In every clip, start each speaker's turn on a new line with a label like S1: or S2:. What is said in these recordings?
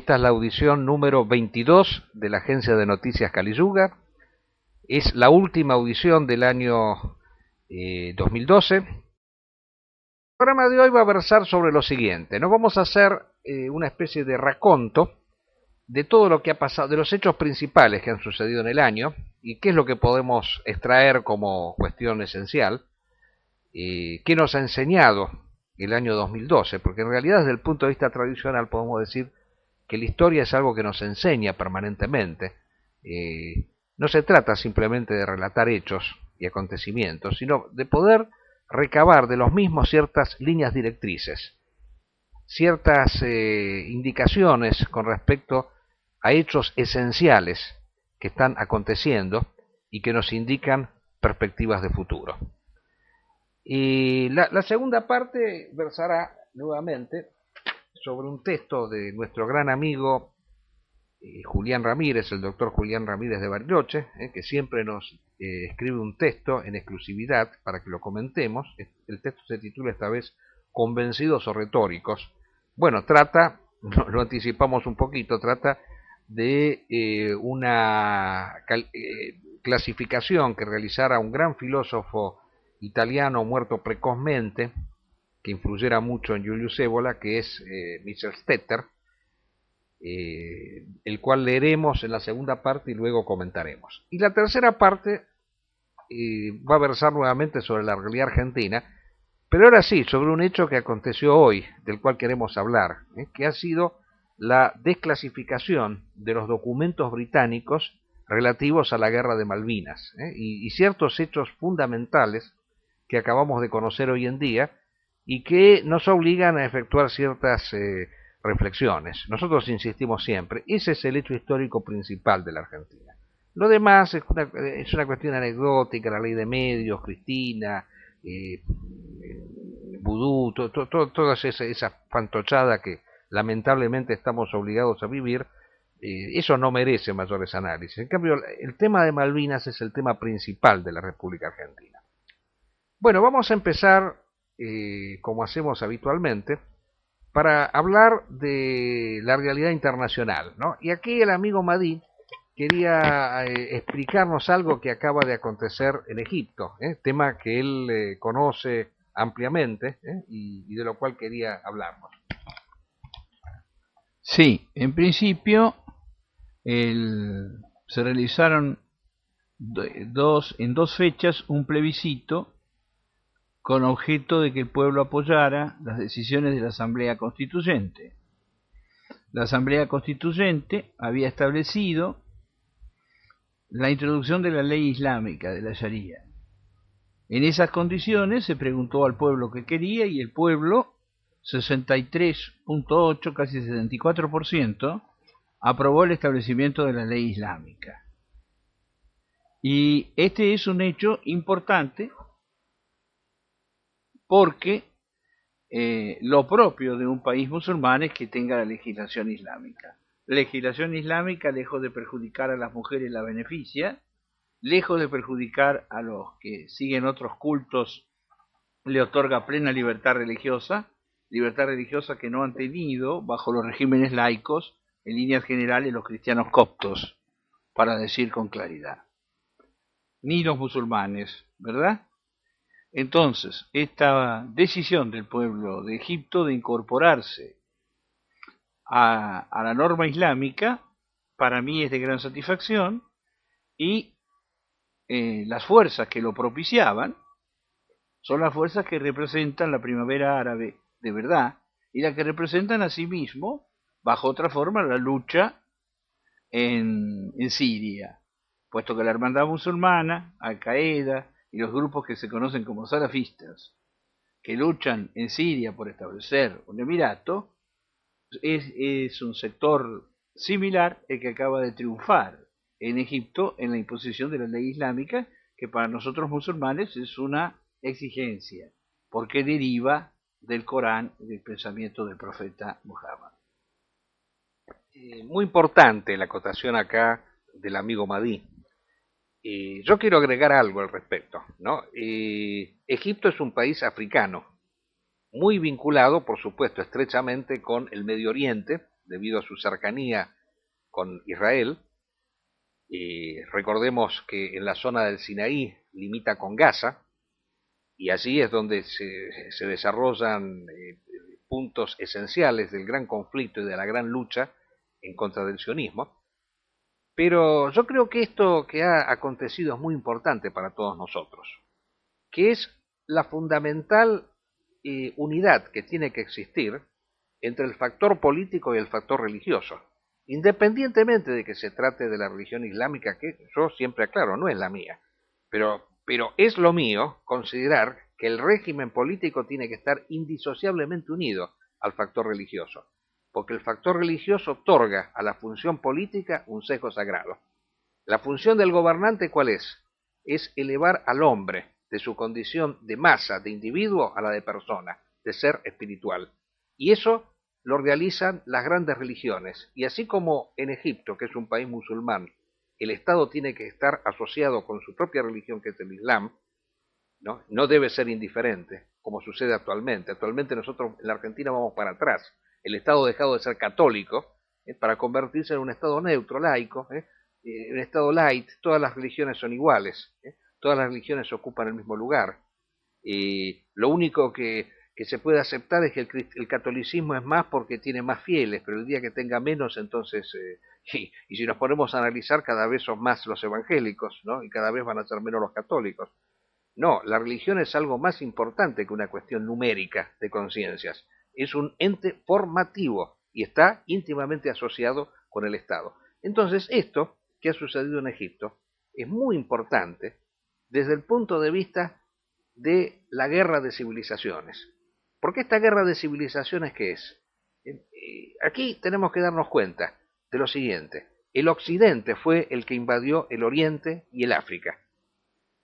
S1: Esta es la audición número 22 de la agencia de noticias Caliyuga. Es la última audición del año 2012. El programa de hoy va a versar sobre lo siguiente. Nos vamos a hacer una especie de raconto de todo lo que ha pasado, de los hechos principales que han sucedido en el año y qué es lo que podemos extraer como cuestión esencial, qué nos ha enseñado el año 2012, porque en realidad desde el punto de vista tradicional podemos decir que la historia es algo que nos enseña permanentemente. No se trata simplemente de relatar hechos y acontecimientos, sino de poder recabar de los mismos ciertas líneas directrices, ciertas indicaciones con respecto a hechos esenciales que están aconteciendo y que nos indican perspectivas de futuro. Y la segunda parte versará nuevamente sobre un texto de nuestro gran amigo Julián Ramírez, el doctor Julián Ramírez de Bariloche, que siempre nos escribe un texto en exclusividad para que lo comentemos. El texto se titula esta vez Convencidos o retóricos. Bueno, trata, lo anticipamos un poquito, trata de una clasificación que realizara un gran filósofo italiano muerto precozmente, que influyera mucho en Julius Evola, que es Michel Stetter, el cual leeremos en la segunda parte y luego comentaremos. Y la tercera parte va a versar nuevamente sobre la realidad argentina, pero ahora sí, sobre un hecho que aconteció hoy, del cual queremos hablar, que ha sido la desclasificación de los documentos británicos relativos a la guerra de Malvinas, y ciertos hechos fundamentales que acabamos de conocer hoy en día y que nos obligan a efectuar ciertas reflexiones. Nosotros insistimos siempre, ese es el hecho histórico principal de la Argentina. Lo demás es una cuestión anecdótica, la ley de medios, Cristina, vudú, toda esa fantochada que lamentablemente estamos obligados a vivir. Eso no merece mayores análisis. En cambio, el tema de Malvinas es el tema principal de la República Argentina. Bueno, vamos a empezar, como hacemos habitualmente, para hablar de la realidad internacional, ¿no? Y aquí el amigo Madí quería explicarnos algo que acaba de acontecer en Egipto, tema que él conoce ampliamente, y de lo cual quería hablarnos.
S2: Sí, en principio se realizaron en dos fechas un plebiscito con objeto de que el pueblo apoyara las decisiones de la Asamblea Constituyente. La Asamblea Constituyente había establecido la introducción de la ley islámica, de la Sharia. En esas condiciones se preguntó al pueblo qué quería y el pueblo, 63.8, casi 74%, aprobó el establecimiento de la ley islámica. Y este es un hecho importante porque lo propio de un país musulmán es que tenga la legislación islámica. La legislación islámica, lejos de perjudicar a las mujeres, la beneficia, lejos de perjudicar a los que siguen otros cultos, le otorga plena libertad religiosa que no han tenido bajo los regímenes laicos, en líneas generales, los cristianos coptos, para decir con claridad, ni los musulmanes, ¿verdad? Entonces, esta decisión del pueblo de Egipto de incorporarse a la norma islámica, para mí es de gran satisfacción, y las fuerzas que lo propiciaban son las fuerzas que representan la primavera árabe de verdad, y las que representan asimismo, bajo otra forma, la lucha en Siria, puesto que la hermandad musulmana, Al-Qaeda y los grupos que se conocen como salafistas, que luchan en Siria por establecer un emirato, es un sector similar el que acaba de triunfar en Egipto en la imposición de la ley islámica, que para nosotros musulmanes es una exigencia, porque deriva del Corán y del pensamiento del profeta Muhammad.
S1: Muy importante la acotación acá del amigo Madí. Yo quiero agregar algo al respecto, ¿no? Egipto es un país africano, muy vinculado, por supuesto, estrechamente con el Medio Oriente, debido a su cercanía con Israel. Recordemos que en la zona del Sinaí limita con Gaza, y allí es donde se desarrollan puntos esenciales del gran conflicto y de la gran lucha en contra del sionismo. Pero yo creo que esto que ha acontecido es muy importante para todos nosotros, que es la fundamental unidad que tiene que existir entre el factor político y el factor religioso, independientemente de que se trate de la religión islámica, que yo siempre aclaro, no es la mía, pero es lo mío considerar que el régimen político tiene que estar indisociablemente unido al factor religioso, porque el factor religioso otorga a la función política un sesgo sagrado. La función del gobernante, ¿cuál es? Es elevar al hombre de su condición de masa, de individuo, a la de persona, de ser espiritual. Y eso lo realizan las grandes religiones. Y así como en Egipto, que es un país musulmán, el Estado tiene que estar asociado con su propia religión, que es el Islam, no debe ser indiferente, como sucede actualmente. Actualmente nosotros en la Argentina vamos para atrás. El Estado ha dejado de ser católico para convertirse en un Estado neutro, laico, un Estado light. Todas las religiones son iguales, todas las religiones ocupan el mismo lugar. Lo único que se puede aceptar es que el catolicismo es más porque tiene más fieles, pero el día que tenga menos, entonces, y si nos ponemos a analizar, cada vez son más los evangélicos, ¿no? Y cada vez van a ser menos los católicos. No, la religión es algo más importante que una cuestión numérica de conciencias. Es un ente formativo y está íntimamente asociado con el Estado. Entonces, esto que ha sucedido en Egipto es muy importante desde el punto de vista de la guerra de civilizaciones. ¿Por qué esta guerra de civilizaciones qué es? Aquí tenemos que darnos cuenta de lo siguiente. El Occidente fue el que invadió el Oriente y el África.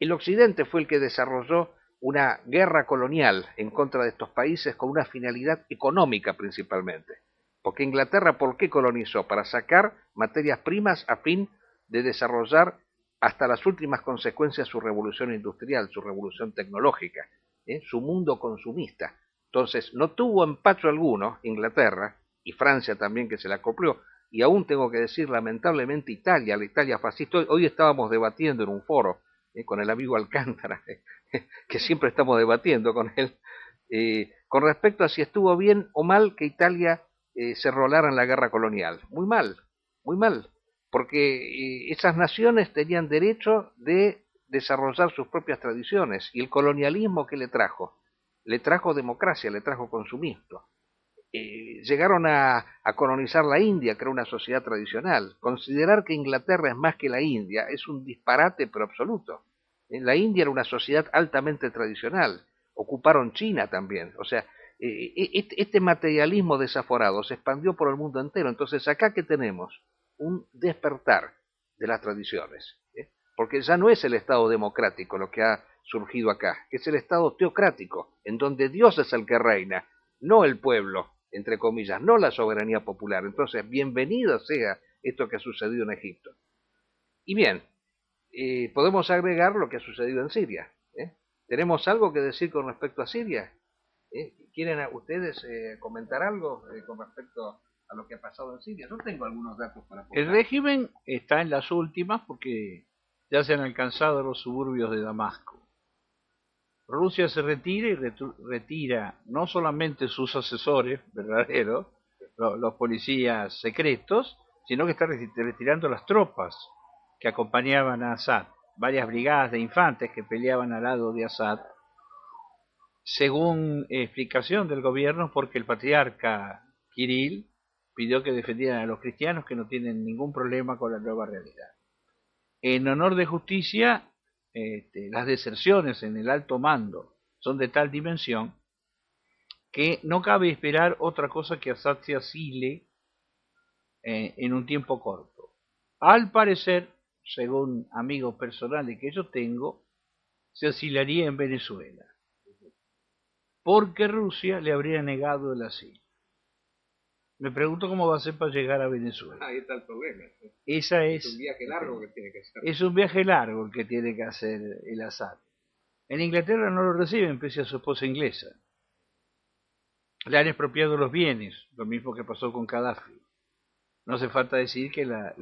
S1: El Occidente fue el que desarrolló una guerra colonial en contra de estos países con una finalidad económica principalmente. Porque Inglaterra, ¿por qué colonizó? Para sacar materias primas a fin de desarrollar hasta las últimas consecuencias su revolución industrial, su revolución tecnológica, su mundo consumista. Entonces, no tuvo empacho alguno Inglaterra, y Francia también que se la acopló, y aún tengo que decir, lamentablemente, Italia, la Italia fascista. Hoy estábamos debatiendo en un foro con el amigo Alcántara, que siempre estamos debatiendo con él, con respecto a si estuvo bien o mal que Italia se rolara en la guerra colonial. Muy mal, porque esas naciones tenían derecho de desarrollar sus propias tradiciones, y el colonialismo ¿qué le trajo? Le trajo democracia, le trajo consumismo. Llegaron a colonizar la India, que era una sociedad tradicional. Considerar que Inglaterra es más que la India es un disparate pero absoluto. La India era una sociedad altamente tradicional. Ocuparon China también. O sea, este materialismo desaforado se expandió por el mundo entero. Entonces, acá que tenemos un despertar de las tradiciones, porque ya no es el Estado democrático lo que ha surgido acá, es el Estado teocrático, en donde Dios es el que reina, no el pueblo, entre comillas, no la soberanía popular. Entonces, bienvenido sea esto que ha sucedido en Egipto. Y bien, podemos agregar lo que ha sucedido en Siria. ¿Tenemos algo que decir con respecto a Siria? ¿Quieren ustedes comentar algo con respecto a lo que ha pasado en Siria? Yo tengo algunos datos para aportar.
S2: El régimen está en las últimas porque ya se han alcanzado los suburbios de Damasco. Rusia se retira y retira no solamente sus asesores verdaderos, los policías secretos, sino que está retirando las tropas que acompañaban a Assad, varias brigadas de infantes que peleaban al lado de Assad, según explicación del gobierno, porque el patriarca Kirill pidió que defendieran a los cristianos, que no tienen ningún problema con la nueva realidad. En honor de justicia, las deserciones en el alto mando son de tal dimensión que no cabe esperar otra cosa que Assad se asile en un tiempo corto. Al parecer, según amigos personales que yo tengo, se asilaría en Venezuela, porque Rusia le habría negado el asilo. Me pregunto cómo va a ser para llegar a Venezuela.
S1: Ahí está el problema.
S2: Es
S1: un viaje largo que tiene que hacer.
S2: Es un viaje largo el que tiene que hacer el Assad. En Inglaterra no lo reciben pese a su esposa inglesa. Le han expropiado los bienes, lo mismo que pasó con Gaddafi. No hace falta decir que las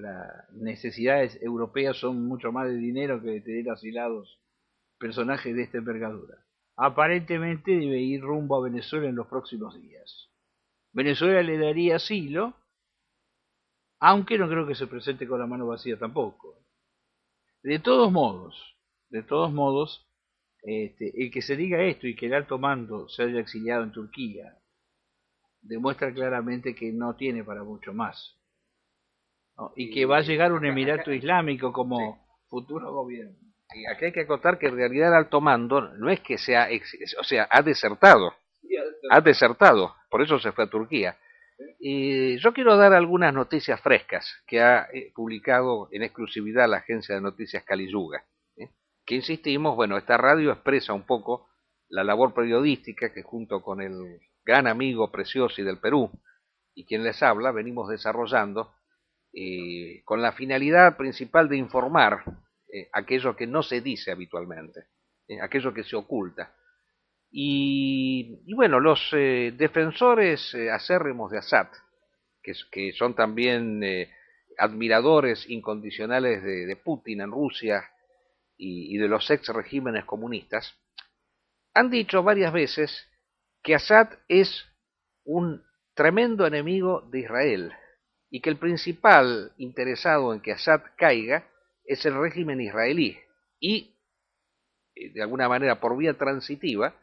S2: necesidades europeas son mucho más de dinero que de tener asilados personajes de esta envergadura. Aparentemente debe ir rumbo a Venezuela en los próximos días. Venezuela le daría asilo, aunque no creo que se presente con la mano vacía tampoco. De todos modos, el que se diga esto y que el alto mando se haya exiliado en Turquía demuestra claramente que no tiene para mucho más, ¿no? Y que va a llegar un emirato islámico como futuro gobierno.
S1: Y aquí hay que acotar que en realidad el alto mando no es que sea, o sea, ha desertado, por eso se fue a Turquía. Y yo quiero dar algunas noticias frescas que ha publicado en exclusividad la agencia de noticias Caliyuga, que insistimos, bueno, esta radio expresa un poco la labor periodística que junto con el gran amigo Preciosi del Perú y quien les habla venimos desarrollando con la finalidad principal de informar aquello que no se dice habitualmente, aquello que se oculta. Y bueno, los defensores acérrimos de Assad, que son también admiradores incondicionales de Putin en Rusia y de los ex regímenes comunistas, han dicho varias veces que Assad es un tremendo enemigo de Israel y que el principal interesado en que Assad caiga es el régimen israelí y, de alguna manera por vía transitiva,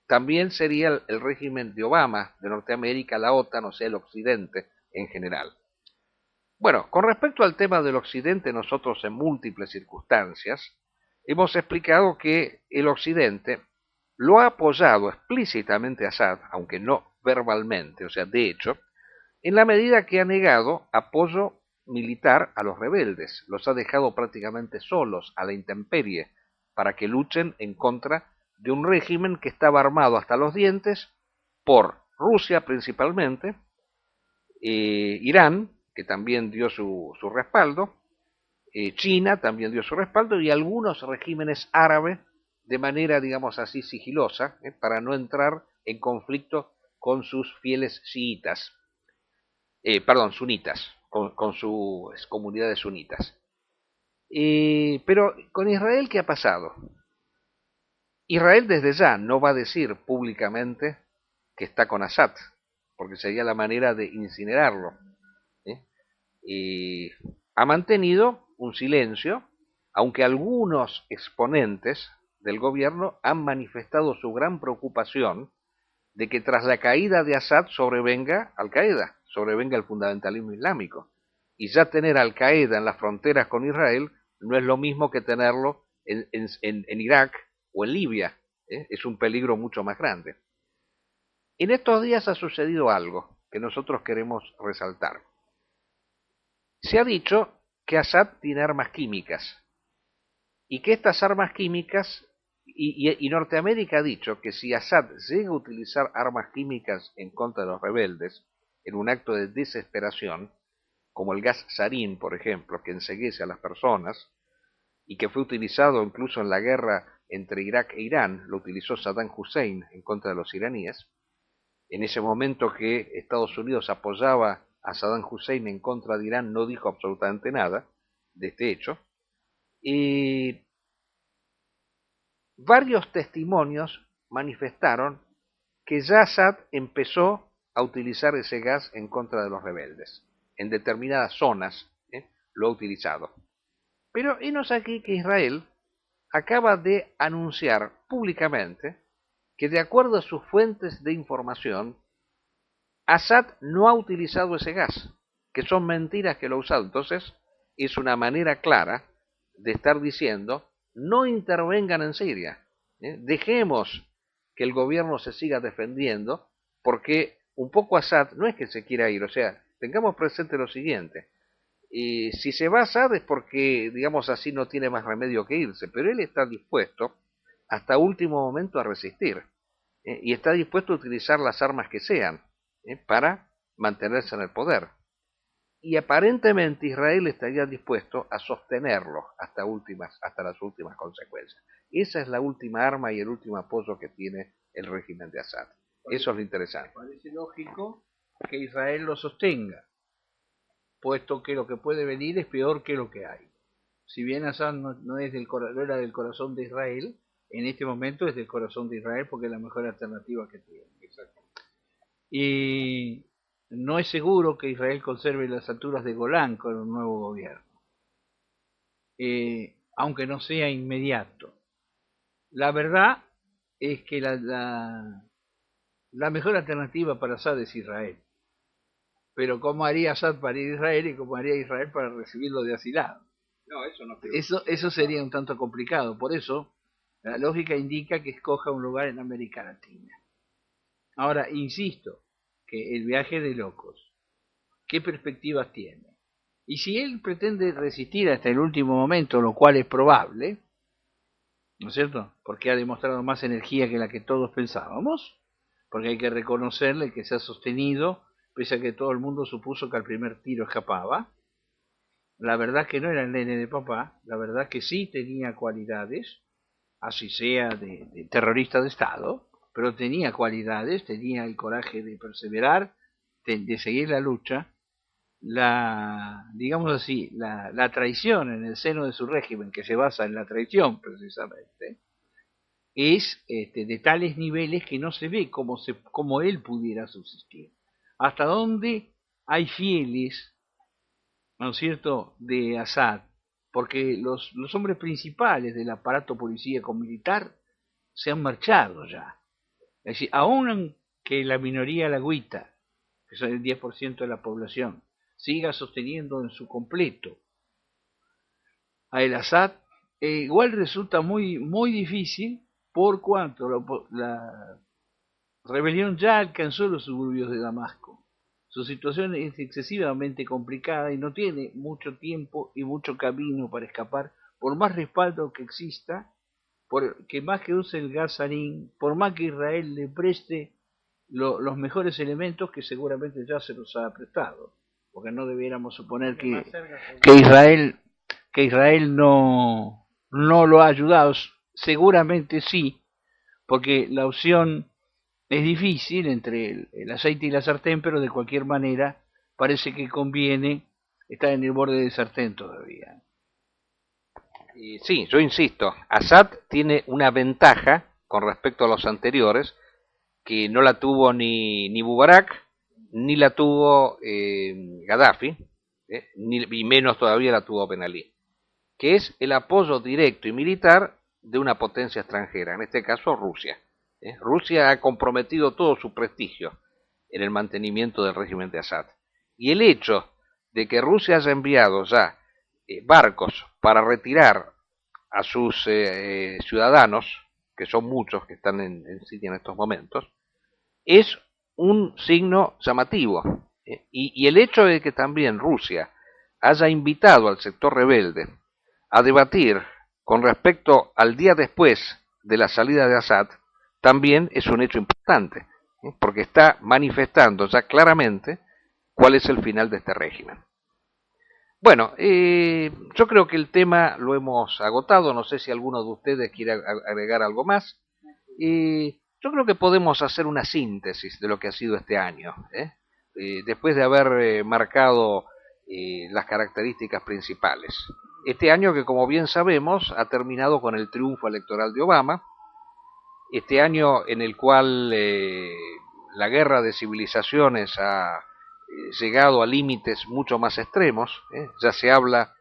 S1: también sería el régimen de Obama, de Norteamérica, la OTAN, o sea, el Occidente en general. Bueno, con respecto al tema del Occidente, nosotros en múltiples circunstancias hemos explicado que el Occidente lo ha apoyado explícitamente a Assad, aunque no verbalmente, o sea, de hecho, en la medida que ha negado apoyo militar a los rebeldes, los ha dejado prácticamente solos a la intemperie para que luchen en contra de un régimen que estaba armado hasta los dientes por Rusia principalmente, Irán, que también dio su respaldo, China también dio su respaldo y algunos regímenes árabes de manera, digamos así, sigilosa, para no entrar en conflicto con sus fieles chiitas, sunitas, con sus comunidades sunitas. Pero con Israel, ¿qué ha pasado? Israel desde ya no va a decir públicamente que está con Assad, porque sería la manera de incinerarlo. Ha mantenido un silencio, aunque algunos exponentes del gobierno han manifestado su gran preocupación de que tras la caída de Assad sobrevenga Al-Qaeda, sobrevenga el fundamentalismo islámico. Y ya tener Al-Qaeda en las fronteras con Israel no es lo mismo que tenerlo en Irak o en Libia. Es un peligro mucho más grande. En estos días ha sucedido algo que nosotros queremos resaltar. Se ha dicho que Assad tiene armas químicas y que estas armas químicas, y Norteamérica ha dicho que si Assad llega a utilizar armas químicas en contra de los rebeldes, en un acto de desesperación, como el gas sarín, por ejemplo, que enceguece a las personas, y que fue utilizado incluso en la guerra entre Irak e Irán, lo utilizó Saddam Hussein en contra de los iraníes, en ese momento que Estados Unidos apoyaba a Saddam Hussein en contra de Irán, no dijo absolutamente nada de este hecho. Y varios testimonios manifestaron que ya Assad empezó a utilizar ese gas en contra de los rebeldes. En determinadas zonas lo ha utilizado. Pero henos aquí que Israel acaba de anunciar públicamente que de acuerdo a sus fuentes de información, Assad no ha utilizado ese gas, que son mentiras que lo ha usado. Entonces, es una manera clara de estar diciendo, no intervengan en Siria, dejemos que el gobierno se siga defendiendo, porque un poco Assad no es que se quiera ir, o sea, tengamos presente lo siguiente, si se va a Assad es porque, digamos así, no tiene más remedio que irse, pero él está dispuesto hasta último momento a resistir, y está dispuesto a utilizar las armas que sean, para mantenerse en el poder. Y aparentemente Israel estaría dispuesto a sostenerlo hasta las últimas consecuencias. Esa es la última arma y el último apoyo que tiene el régimen de Assad. Eso es lo interesante.
S2: Parece lógico que Israel lo sostenga. puesto que lo que puede venir es peor que lo que hay. Si bien Assad no era del corazón de Israel, en este momento es del corazón de Israel porque es la mejor alternativa que tiene. Y no es seguro que Israel conserve las alturas de Golán con un nuevo gobierno, aunque no sea inmediato. La verdad es que la mejor alternativa para Assad es Israel. Pero ¿cómo haría Assad para ir a Israel y cómo haría Israel para recibirlo de asilado?
S1: No, eso no
S2: Eso sería un tanto complicado. Por eso, la lógica indica que escoja un lugar en América Latina. Ahora, insisto, que el viaje de locos, ¿qué perspectivas tiene? Y si él pretende resistir hasta el último momento, lo cual es probable, ¿no es cierto? Porque ha demostrado más energía que la que todos pensábamos, porque hay que reconocerle que se ha sostenido, pese a que todo el mundo supuso que al primer tiro escapaba. La verdad que no era el nene de papá, la verdad que sí tenía cualidades, así sea de terrorista de Estado, pero tenía cualidades, tenía el coraje de perseverar, de seguir la lucha. Digamos así, la traición en el seno de su régimen, que se basa en la traición precisamente, es de tales niveles que no se ve cómo él pudiera subsistir. Hasta dónde hay fieles, ¿no es cierto?, de Assad, porque los hombres principales del aparato policíaco militar se han marchado ya. Es decir, aun que la minoría lagüita, que son el 10% de la población, siga sosteniendo en su completo a el Assad, igual resulta muy, muy difícil por cuanto la rebelión ya alcanzó los suburbios de Damasco. Su situación es excesivamente complicada y no tiene mucho tiempo y mucho camino para escapar, por más respaldo que exista, por que más que use el gas sarín, por más que Israel le preste los mejores elementos que seguramente ya se los ha prestado, porque no debiéramos suponer que Israel no lo ha ayudado. Seguramente sí, porque la opción es difícil entre el aceite y la sartén, pero de cualquier manera parece que conviene estar en el borde del sartén todavía.
S1: Y sí, yo insisto, Assad tiene una ventaja con respecto a los anteriores que no la tuvo ni Mubarak, ni la tuvo Gaddafi, y menos todavía la tuvo Ben Ali, que es el apoyo directo y militar de una potencia extranjera, en este caso Rusia. Rusia ha comprometido todo su prestigio en el mantenimiento del régimen de Assad. Y el hecho de que Rusia haya enviado ya barcos para retirar a sus ciudadanos, que son muchos que están en Siria en estos momentos, es un signo llamativo. Y el hecho de que también Rusia haya invitado al sector rebelde a debatir con respecto al día después de la salida de Assad, también es un hecho importante, porque está manifestando ya claramente cuál es el final de este régimen. Bueno, yo creo que el tema lo hemos agotado, no sé si alguno de ustedes quiere agregar algo más. Yo creo que podemos hacer una síntesis de lo que ha sido este año, después de haber marcado las características principales. Este año que, como bien sabemos, ha terminado con el triunfo electoral de Obama, este año en el cual la guerra de civilizaciones ha llegado a límites mucho más extremos, ya se habla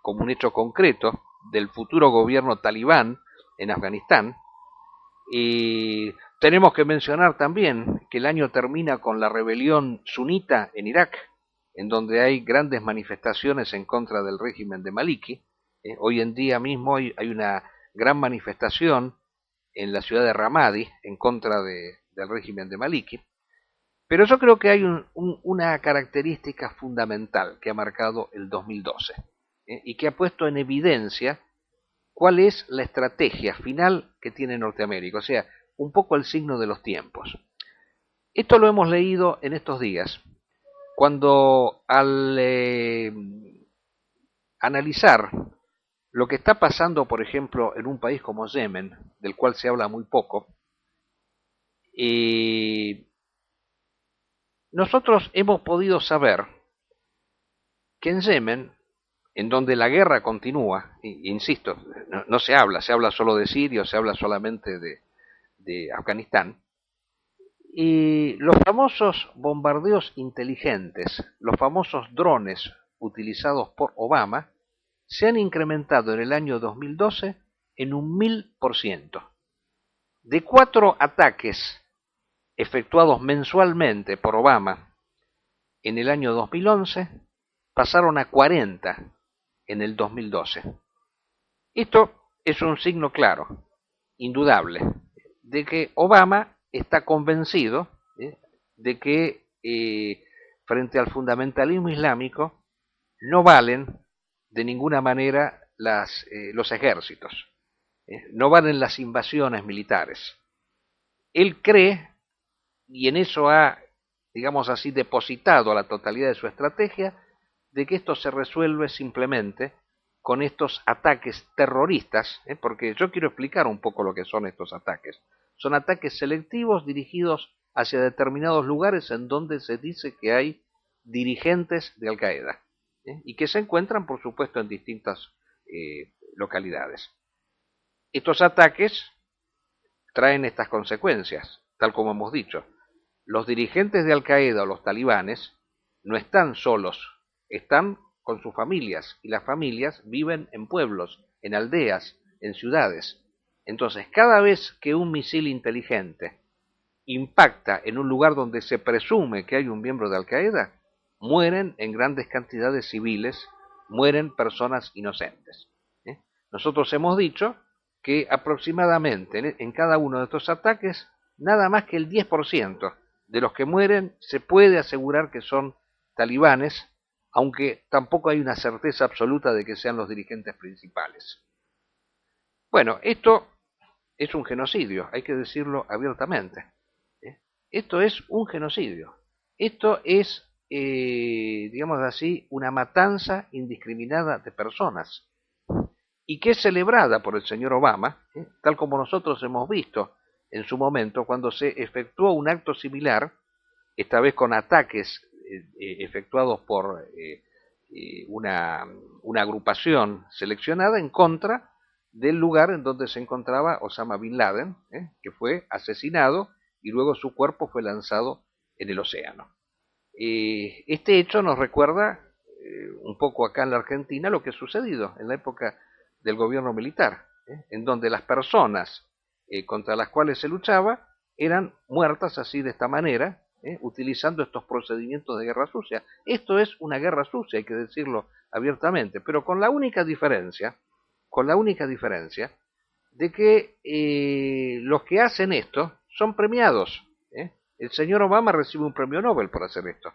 S1: como un hecho concreto del futuro gobierno talibán en Afganistán. Y tenemos que mencionar también que el año termina con la rebelión sunita en Irak, en donde hay grandes manifestaciones en contra del régimen de Maliki. Hoy en día mismo hay una gran manifestación en la ciudad de Ramadi en contra del régimen de Maliki. Pero yo creo que hay una característica fundamental que ha marcado el 2012 y que ha puesto en evidencia cuál es la estrategia final que tiene Norteamérica, o sea, un poco el signo de los tiempos. Esto lo hemos leído en estos días, cuando al analizar lo que está pasando, por ejemplo, en un país como Yemen, del cual se habla muy poco, nosotros hemos podido saber que en Yemen, en donde la guerra continúa, insisto, no se habla solo de Siria, se habla solamente de Afganistán, y los famosos bombardeos inteligentes, los famosos drones utilizados por Obama, se han incrementado en el año 2012 en un 1000%. De 4 ataques efectuados mensualmente por Obama en el año 2011, pasaron a 40 en el 2012. Esto es un signo claro, indudable, de que Obama está convencido de que frente al fundamentalismo islámico no valen de ninguna manera los ejércitos, no valen las invasiones militares. Él cree, y en eso ha, digamos así, depositado a la totalidad de su estrategia, de que esto se resuelve simplemente con estos ataques terroristas, porque yo quiero explicar un poco lo que son estos ataques. Son ataques selectivos dirigidos hacia determinados lugares en donde se dice que hay dirigentes de Al-Qaeda, y que se encuentran, por supuesto, en distintas localidades. Estos ataques traen estas consecuencias, tal como hemos dicho. Los dirigentes de Al-Qaeda o los talibanes no están solos, están con sus familias, y las familias viven en pueblos, en aldeas, en ciudades. Entonces, cada vez que un misil inteligente impacta en un lugar donde se presume que hay un miembro de Al-Qaeda, mueren en grandes cantidades civiles, mueren personas inocentes. Nosotros hemos dicho que aproximadamente en cada uno de estos ataques, nada más que el 10% de los que mueren se puede asegurar que son talibanes, aunque tampoco hay una certeza absoluta de que sean los dirigentes principales. Bueno, esto es un genocidio, hay que decirlo abiertamente. Esto es un genocidio. Esto es, digamos así, una matanza indiscriminada de personas, y que es celebrada por el señor Obama, tal como nosotros hemos visto en su momento cuando se efectuó un acto similar, esta vez con ataques efectuados por una agrupación seleccionada en contra del lugar en donde se encontraba Osama Bin Laden, que fue asesinado y luego su cuerpo fue lanzado en el océano. Este hecho nos recuerda un poco acá en la Argentina lo que ha sucedido en la época del gobierno militar, en donde las personas contra las cuales se luchaba eran muertas así de esta manera, utilizando estos procedimientos de guerra sucia. Esto es una guerra sucia, hay que decirlo abiertamente, pero con la única diferencia de que los que hacen esto son premiados. El señor Obama recibe un premio Nobel por hacer esto.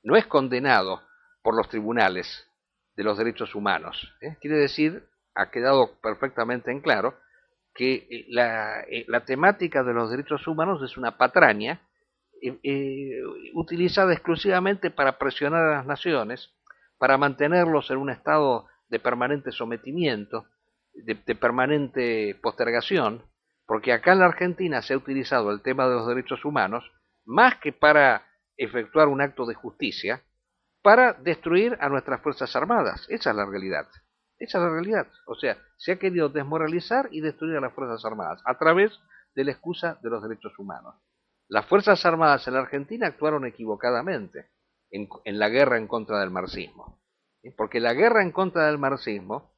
S1: No es condenado por los tribunales de los derechos humanos. Quiere decir, ha quedado perfectamente en claro, que la temática de los derechos humanos es una patraña utilizada exclusivamente para presionar a las naciones, para mantenerlos en un estado de permanente sometimiento, de permanente postergación, porque acá en la Argentina se ha utilizado el tema de los derechos humanos más que para efectuar un acto de justicia, para destruir a nuestras Fuerzas Armadas. Esa es la realidad. Esa es la realidad. O sea, se ha querido desmoralizar y destruir a las Fuerzas Armadas a través de la excusa de los derechos humanos. Las Fuerzas Armadas en la Argentina actuaron equivocadamente en la guerra en contra del marxismo. Porque la guerra en contra del marxismo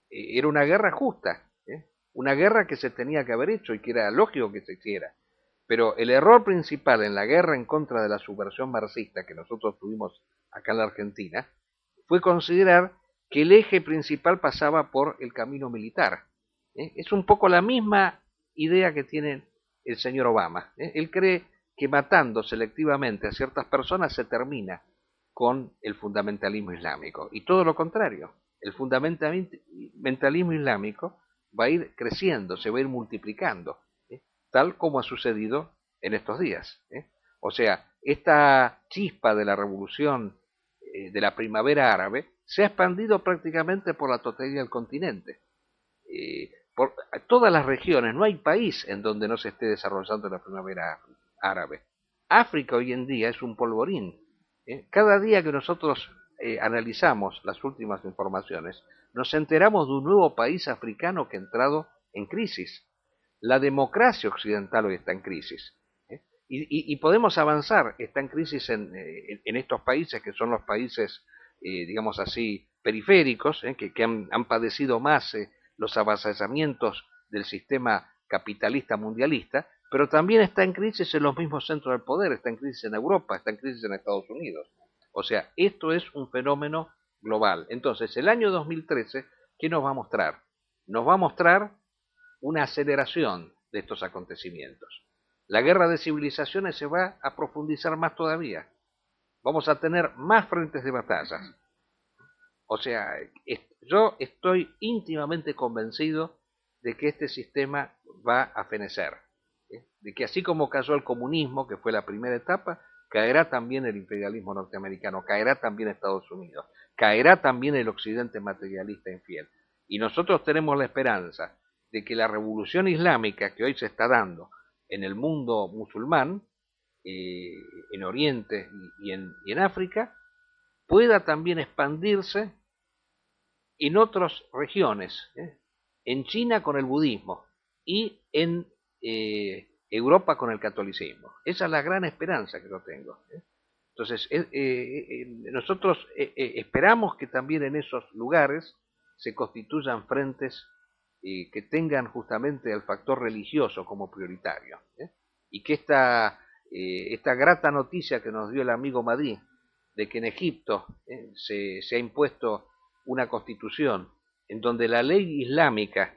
S1: era una guerra justa, una guerra que se tenía que haber hecho y que era lógico que se hiciera. Pero el error principal en la guerra en contra de la subversión marxista que nosotros tuvimos acá en la Argentina fue considerar que el eje principal pasaba por el camino militar. Es un poco la misma idea que tiene el señor Obama. Él cree que matando selectivamente a ciertas personas se termina con el fundamentalismo islámico. Y todo lo contrario, el fundamentalismo islámico va a ir creciendo, se va a ir multiplicando, tal como ha sucedido en estos días. O sea, esta chispa de la revolución de la primavera árabe se ha expandido prácticamente por la totalidad del continente. Por todas las regiones, no hay país en donde no se esté desarrollando la primavera árabe. África hoy en día es un polvorín. Cada día que nosotros analizamos las últimas informaciones, nos enteramos de un nuevo país africano que ha entrado en crisis. La democracia occidental hoy está en crisis. Y podemos avanzar, está en crisis en estos países que son los países, digamos así, periféricos, que han padecido más los avasallamientos del sistema capitalista mundialista, pero también está en crisis en los mismos centros del poder, está en crisis en Europa, está en crisis en Estados Unidos. O sea, esto es un fenómeno global. Entonces, el año 2013, ¿qué nos va a mostrar? Nos va a mostrar una aceleración de estos acontecimientos. La guerra de civilizaciones se va a profundizar más todavía. Vamos a tener más frentes de batallas. O sea, yo estoy íntimamente convencido de que este sistema va a fenecer. De que así como cayó el comunismo, que fue la primera etapa, caerá también el imperialismo norteamericano, caerá también Estados Unidos, caerá también el occidente materialista infiel. Y nosotros tenemos la esperanza de que la revolución islámica que hoy se está dando en el mundo musulmán, en Oriente y en África, pueda también expandirse en otras regiones, en China con el budismo y en Europa con el catolicismo. Esa es la gran esperanza que yo tengo. Entonces, nosotros esperamos que también en esos lugares se constituyan frentes que tengan justamente el factor religioso como prioritario. Y que esta grata noticia que nos dio el amigo Madrid, de que en Egipto se ha impuesto una constitución en donde la ley islámica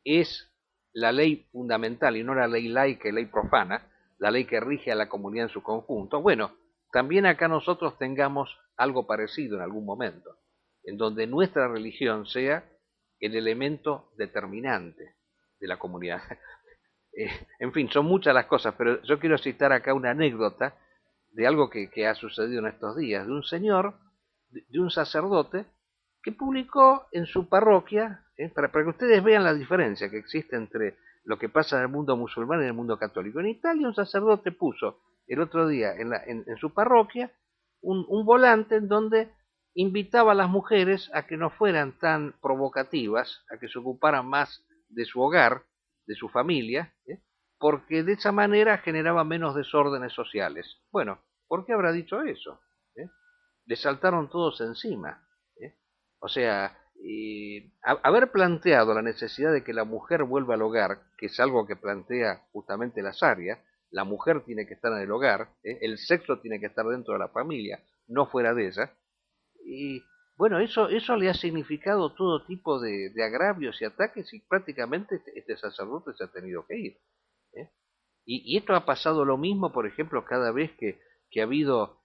S1: es la ley fundamental y no la ley laica y ley profana, la ley que rige a la comunidad en su conjunto. Bueno, también acá nosotros tengamos algo parecido en algún momento, en donde nuestra religión sea el elemento determinante de la comunidad. En fin, son muchas las cosas, pero yo quiero citar acá una anécdota de algo que ha sucedido en estos días, de un señor, de un sacerdote, que publicó en su parroquia, para que ustedes vean la diferencia que existe entre lo que pasa en el mundo musulmán y en el mundo católico. En Italia un sacerdote puso el otro día en su parroquia un volante en donde invitaba a las mujeres a que no fueran tan provocativas, a que se ocuparan más de su hogar, de su familia, porque de esa manera generaba menos desórdenes sociales. Bueno, ¿por qué habrá dicho eso? Le saltaron todos encima. O sea, haber planteado la necesidad de que la mujer vuelva al hogar, que es algo que plantea justamente la Sharia, la mujer tiene que estar en el hogar, el sexo tiene que estar dentro de la familia, no fuera de ella, y bueno, eso le ha significado todo tipo de agravios y ataques y prácticamente este sacerdote se ha tenido que ir. Y esto ha pasado lo mismo, por ejemplo, cada vez que ha habido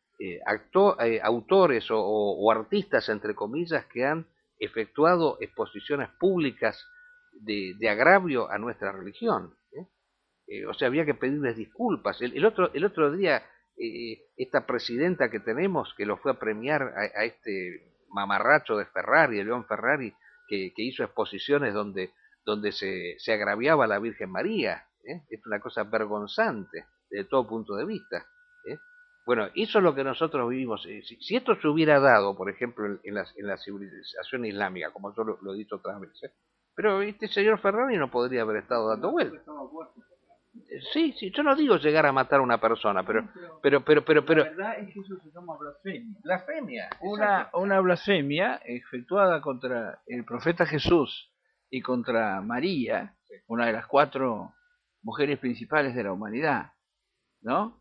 S1: autores o artistas, entre comillas, que han efectuado exposiciones públicas de agravio a nuestra religión. O sea, había que pedirles disculpas. El otro día, esta presidenta que tenemos, que lo fue a premiar a este mamarracho de Ferrari, el León Ferrari, que hizo exposiciones donde se agraviaba a la Virgen María. Es una cosa vergonzante desde todo punto de vista. Bueno, eso es lo que nosotros vivimos. Si esto se hubiera dado, por ejemplo, en la civilización islámica, como yo lo he dicho otras veces, pero este señor Ferrari no podría haber estado dando vueltas. Sí, yo no digo llegar a matar a una persona, pero
S2: La verdad es que eso se llama blasfemia.
S1: Blasfemia.
S2: Una blasfemia efectuada contra el profeta Jesús y contra María, una de las 4 mujeres principales de la humanidad, ¿no?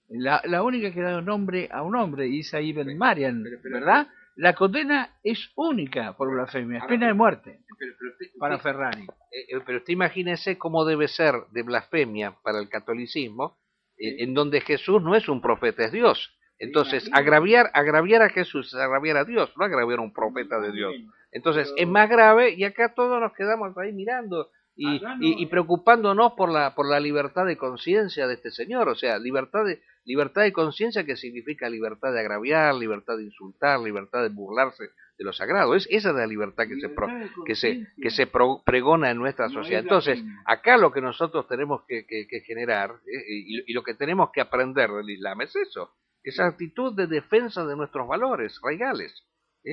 S2: La única que da nombre a un hombre, Isa ibn Mariam, ¿verdad? La condena es única por blasfemia, es pena de muerte para Ferrari.
S1: Pero usted imagínese cómo debe ser de blasfemia para el catolicismo, en donde Jesús no es un profeta, es Dios. Entonces, agraviar a Jesús es agraviar a Dios, no agraviar a un profeta de Dios. Entonces, es más grave y acá todos nos quedamos ahí mirando y preocupándonos por la libertad de conciencia de este señor. O sea, libertad de conciencia, que significa libertad de agraviar, libertad de insultar, libertad de burlarse de lo sagrado. Esa es la libertad que se pregona en nuestra sociedad. Entonces, acá lo que nosotros tenemos que generar, y lo que tenemos que aprender del Islam es eso, esa actitud de defensa de nuestros valores raigales.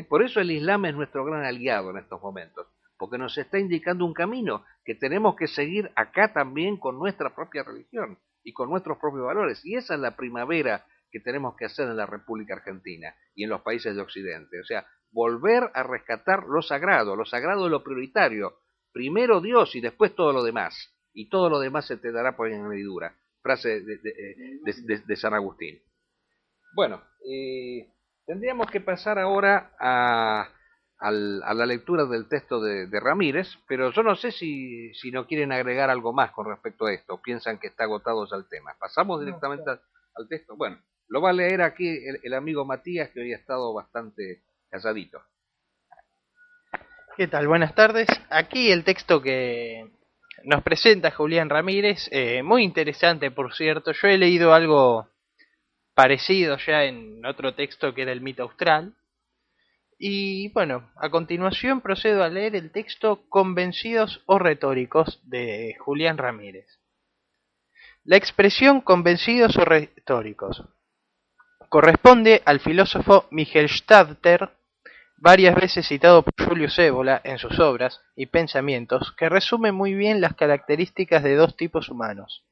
S1: Por eso el Islam es nuestro gran aliado en estos momentos, porque nos está indicando un camino que tenemos que seguir acá también con nuestra propia religión y con nuestros propios valores. Y esa es la primavera que tenemos que hacer en la República Argentina y en los países de Occidente. O sea, volver a rescatar lo sagrado es lo prioritario. Primero Dios y después todo lo demás. Y todo lo demás se te dará por añadidura. Frase de San Agustín. Bueno, tendríamos que pasar ahora a la lectura del texto de Ramírez, pero yo no sé si no quieren agregar algo más con respecto a esto, piensan que está agotado ya el tema. ¿Pasamos directamente al texto? Bueno, lo va a leer aquí el amigo Matías, que hoy ha estado bastante calladito.
S3: ¿Qué tal? Buenas tardes. Aquí el texto que nos presenta Julián Ramírez, muy interesante por cierto. Yo he leído algo parecido ya en otro texto que era el mito austral. Y bueno, a continuación procedo a leer el texto Convencidos o retóricos de Julián Ramírez. La expresión convencidos o retóricos corresponde al filósofo Michel Stadter, varias veces citado por Julius Evola en sus obras y pensamientos, que resume muy bien las características de dos tipos humanos.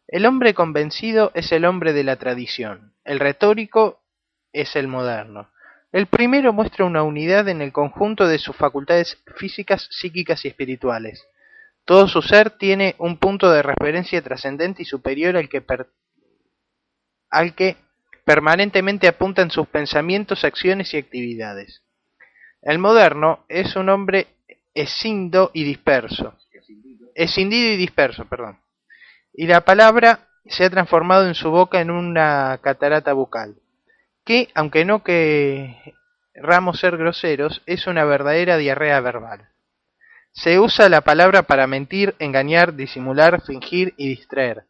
S3: El hombre convencido es el hombre de la tradición, el retórico es el moderno. El primero muestra una unidad en el conjunto de sus facultades físicas, psíquicas y espirituales. Todo su ser tiene un punto de referencia trascendente y superior al que permanentemente apunta en sus pensamientos, acciones y actividades. El moderno es un hombre escindido y disperso. Y la palabra se ha transformado en su boca en una catarata bucal, que, aunque no querramos ser groseros, es una verdadera diarrea verbal. Se usa la palabra para mentir, engañar, disimular, fingir y distraer,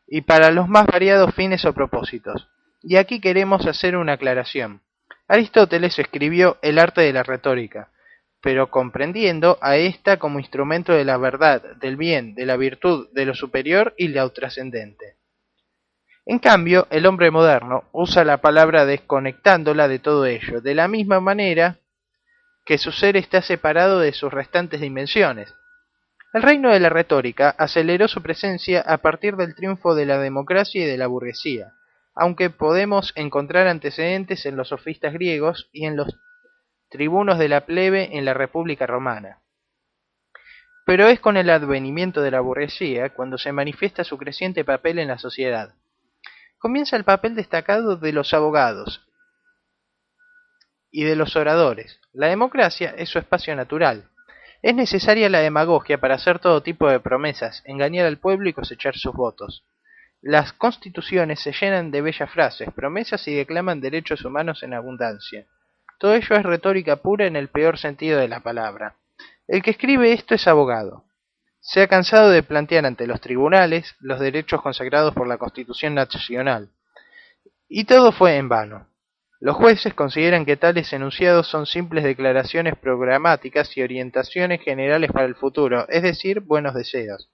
S3: y para los más variados fines o propósitos. Y aquí queremos hacer una aclaración. Aristóteles escribió El arte de la retórica, pero comprendiendo a ésta como instrumento de la verdad, del bien, de la virtud, de lo superior y lo trascendente. En cambio, el hombre moderno usa la palabra desconectándola de todo ello, de la misma manera que su ser está separado de sus restantes dimensiones. El reino de la retórica aceleró su presencia a partir del triunfo de la democracia y de la burguesía, aunque podemos encontrar antecedentes en los sofistas griegos y en los tribunos de la plebe en la República Romana. Pero es con el advenimiento de la burguesía cuando se manifiesta su creciente papel en la sociedad. Comienza el papel destacado de los abogados y de los oradores. La democracia es su espacio natural. Es necesaria la demagogia para hacer todo tipo de promesas, engañar al pueblo y cosechar sus votos. Las constituciones se llenan de bellas frases, promesas y declaman derechos humanos en abundancia. Todo ello es retórica pura en el peor sentido de la palabra. El que escribe esto es abogado. Se ha cansado de plantear ante los tribunales los derechos consagrados por la Constitución Nacional. Y todo fue en vano. Los jueces consideran que tales enunciados son simples declaraciones programáticas y orientaciones generales para el futuro, es decir, buenos deseos.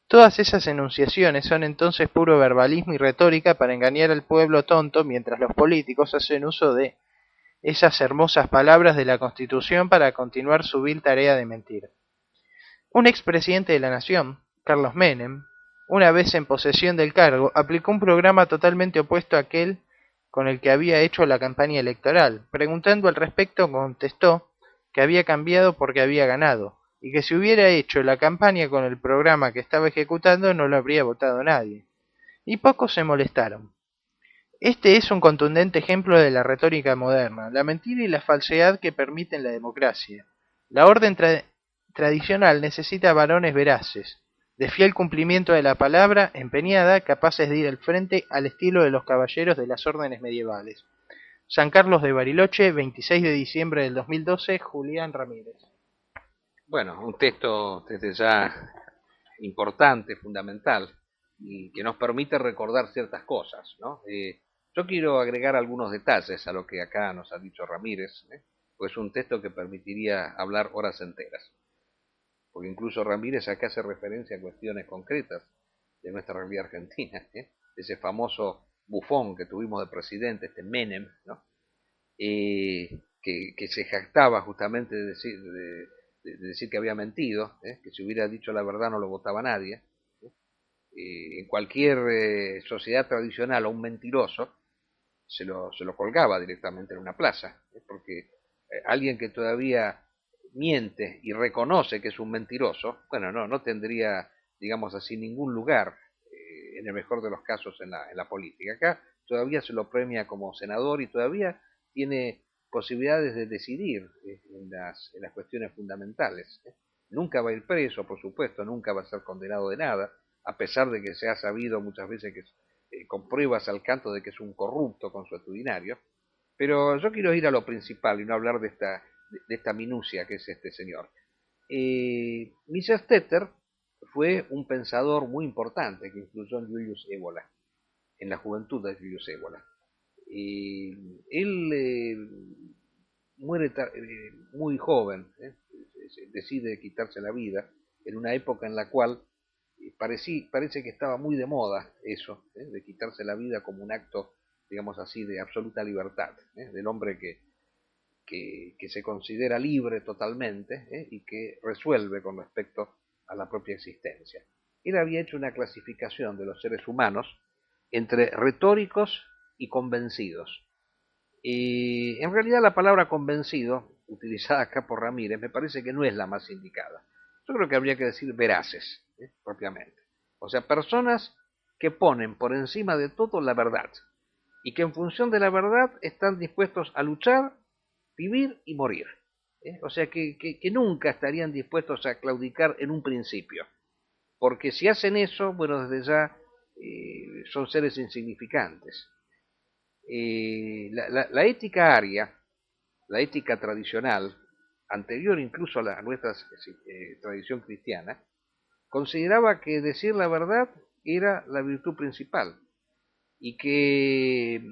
S3: Todas esas enunciaciones son entonces puro verbalismo y retórica para engañar al pueblo tonto, mientras los políticos hacen uso de esas hermosas palabras de la Constitución para continuar su vil tarea de mentir. Un expresidente de la Nación, Carlos Menem, una vez en posesión del cargo, aplicó un programa totalmente opuesto a aquel con el que había hecho la campaña electoral. Preguntando al respecto, contestó que había cambiado porque había ganado, y que si hubiera hecho la campaña con el programa que estaba ejecutando no lo habría votado nadie. Y pocos se molestaron. Este es un contundente ejemplo de la retórica moderna, la mentira y la falsedad que permiten la democracia. La orden tradicional necesita varones veraces, de fiel cumplimiento de la palabra, empeñada, capaces de ir al frente al estilo de los caballeros de las órdenes medievales. San Carlos de Bariloche, 26 de diciembre del 2012, Julián Ramírez.
S1: Bueno, un texto desde ya importante, fundamental, y que nos permite recordar ciertas cosas, ¿no? Yo quiero agregar algunos detalles a lo que acá nos ha dicho Ramírez, pues es un texto que permitiría hablar horas enteras. Porque incluso Ramírez acá hace referencia a cuestiones concretas de nuestra realidad argentina, ese famoso bufón que tuvimos de presidente, este Menem, ¿no? Que se jactaba justamente de decir que había mentido, que si hubiera dicho la verdad no lo votaba nadie. En cualquier sociedad tradicional a un mentiroso se lo colgaba directamente en una plaza, porque alguien que todavía miente y reconoce que es un mentiroso, bueno, no tendría, digamos así, ningún lugar, en el mejor de los casos, en la política. Acá todavía se lo premia como senador y todavía tiene posibilidades de decidir en las cuestiones fundamentales. Nunca va a ir preso, por supuesto, nunca va a ser condenado de nada, a pesar de que se ha sabido muchas veces que con pruebas al canto de que es un corrupto consuetudinario. Pero yo quiero ir a lo principal y no hablar de esta minucia que es este señor. Mises-Stetter fue un pensador muy importante que influyó en Julius Evola, en la juventud de Julius Evola. Él muere muy joven, decide quitarse la vida en una época en la cual parece que estaba muy de moda eso, de quitarse la vida como un acto, digamos así, de absoluta libertad, del hombre que se considera libre totalmente y que resuelve con respecto a la propia existencia. Él había hecho una clasificación de los seres humanos entre retóricos y convencidos. En realidad la palabra convencido, utilizada acá por Ramírez, me parece que no es la más indicada. Yo creo que habría que decir veraces, propiamente. O sea, personas que ponen por encima de todo la verdad y que en función de la verdad están dispuestos a luchar, vivir y morir. O sea, que nunca estarían dispuestos a claudicar en un principio. Porque si hacen eso, bueno, desde ya son seres insignificantes. La ética aria, la ética tradicional, anterior incluso a nuestra tradición cristiana, consideraba que decir la verdad era la virtud principal y que,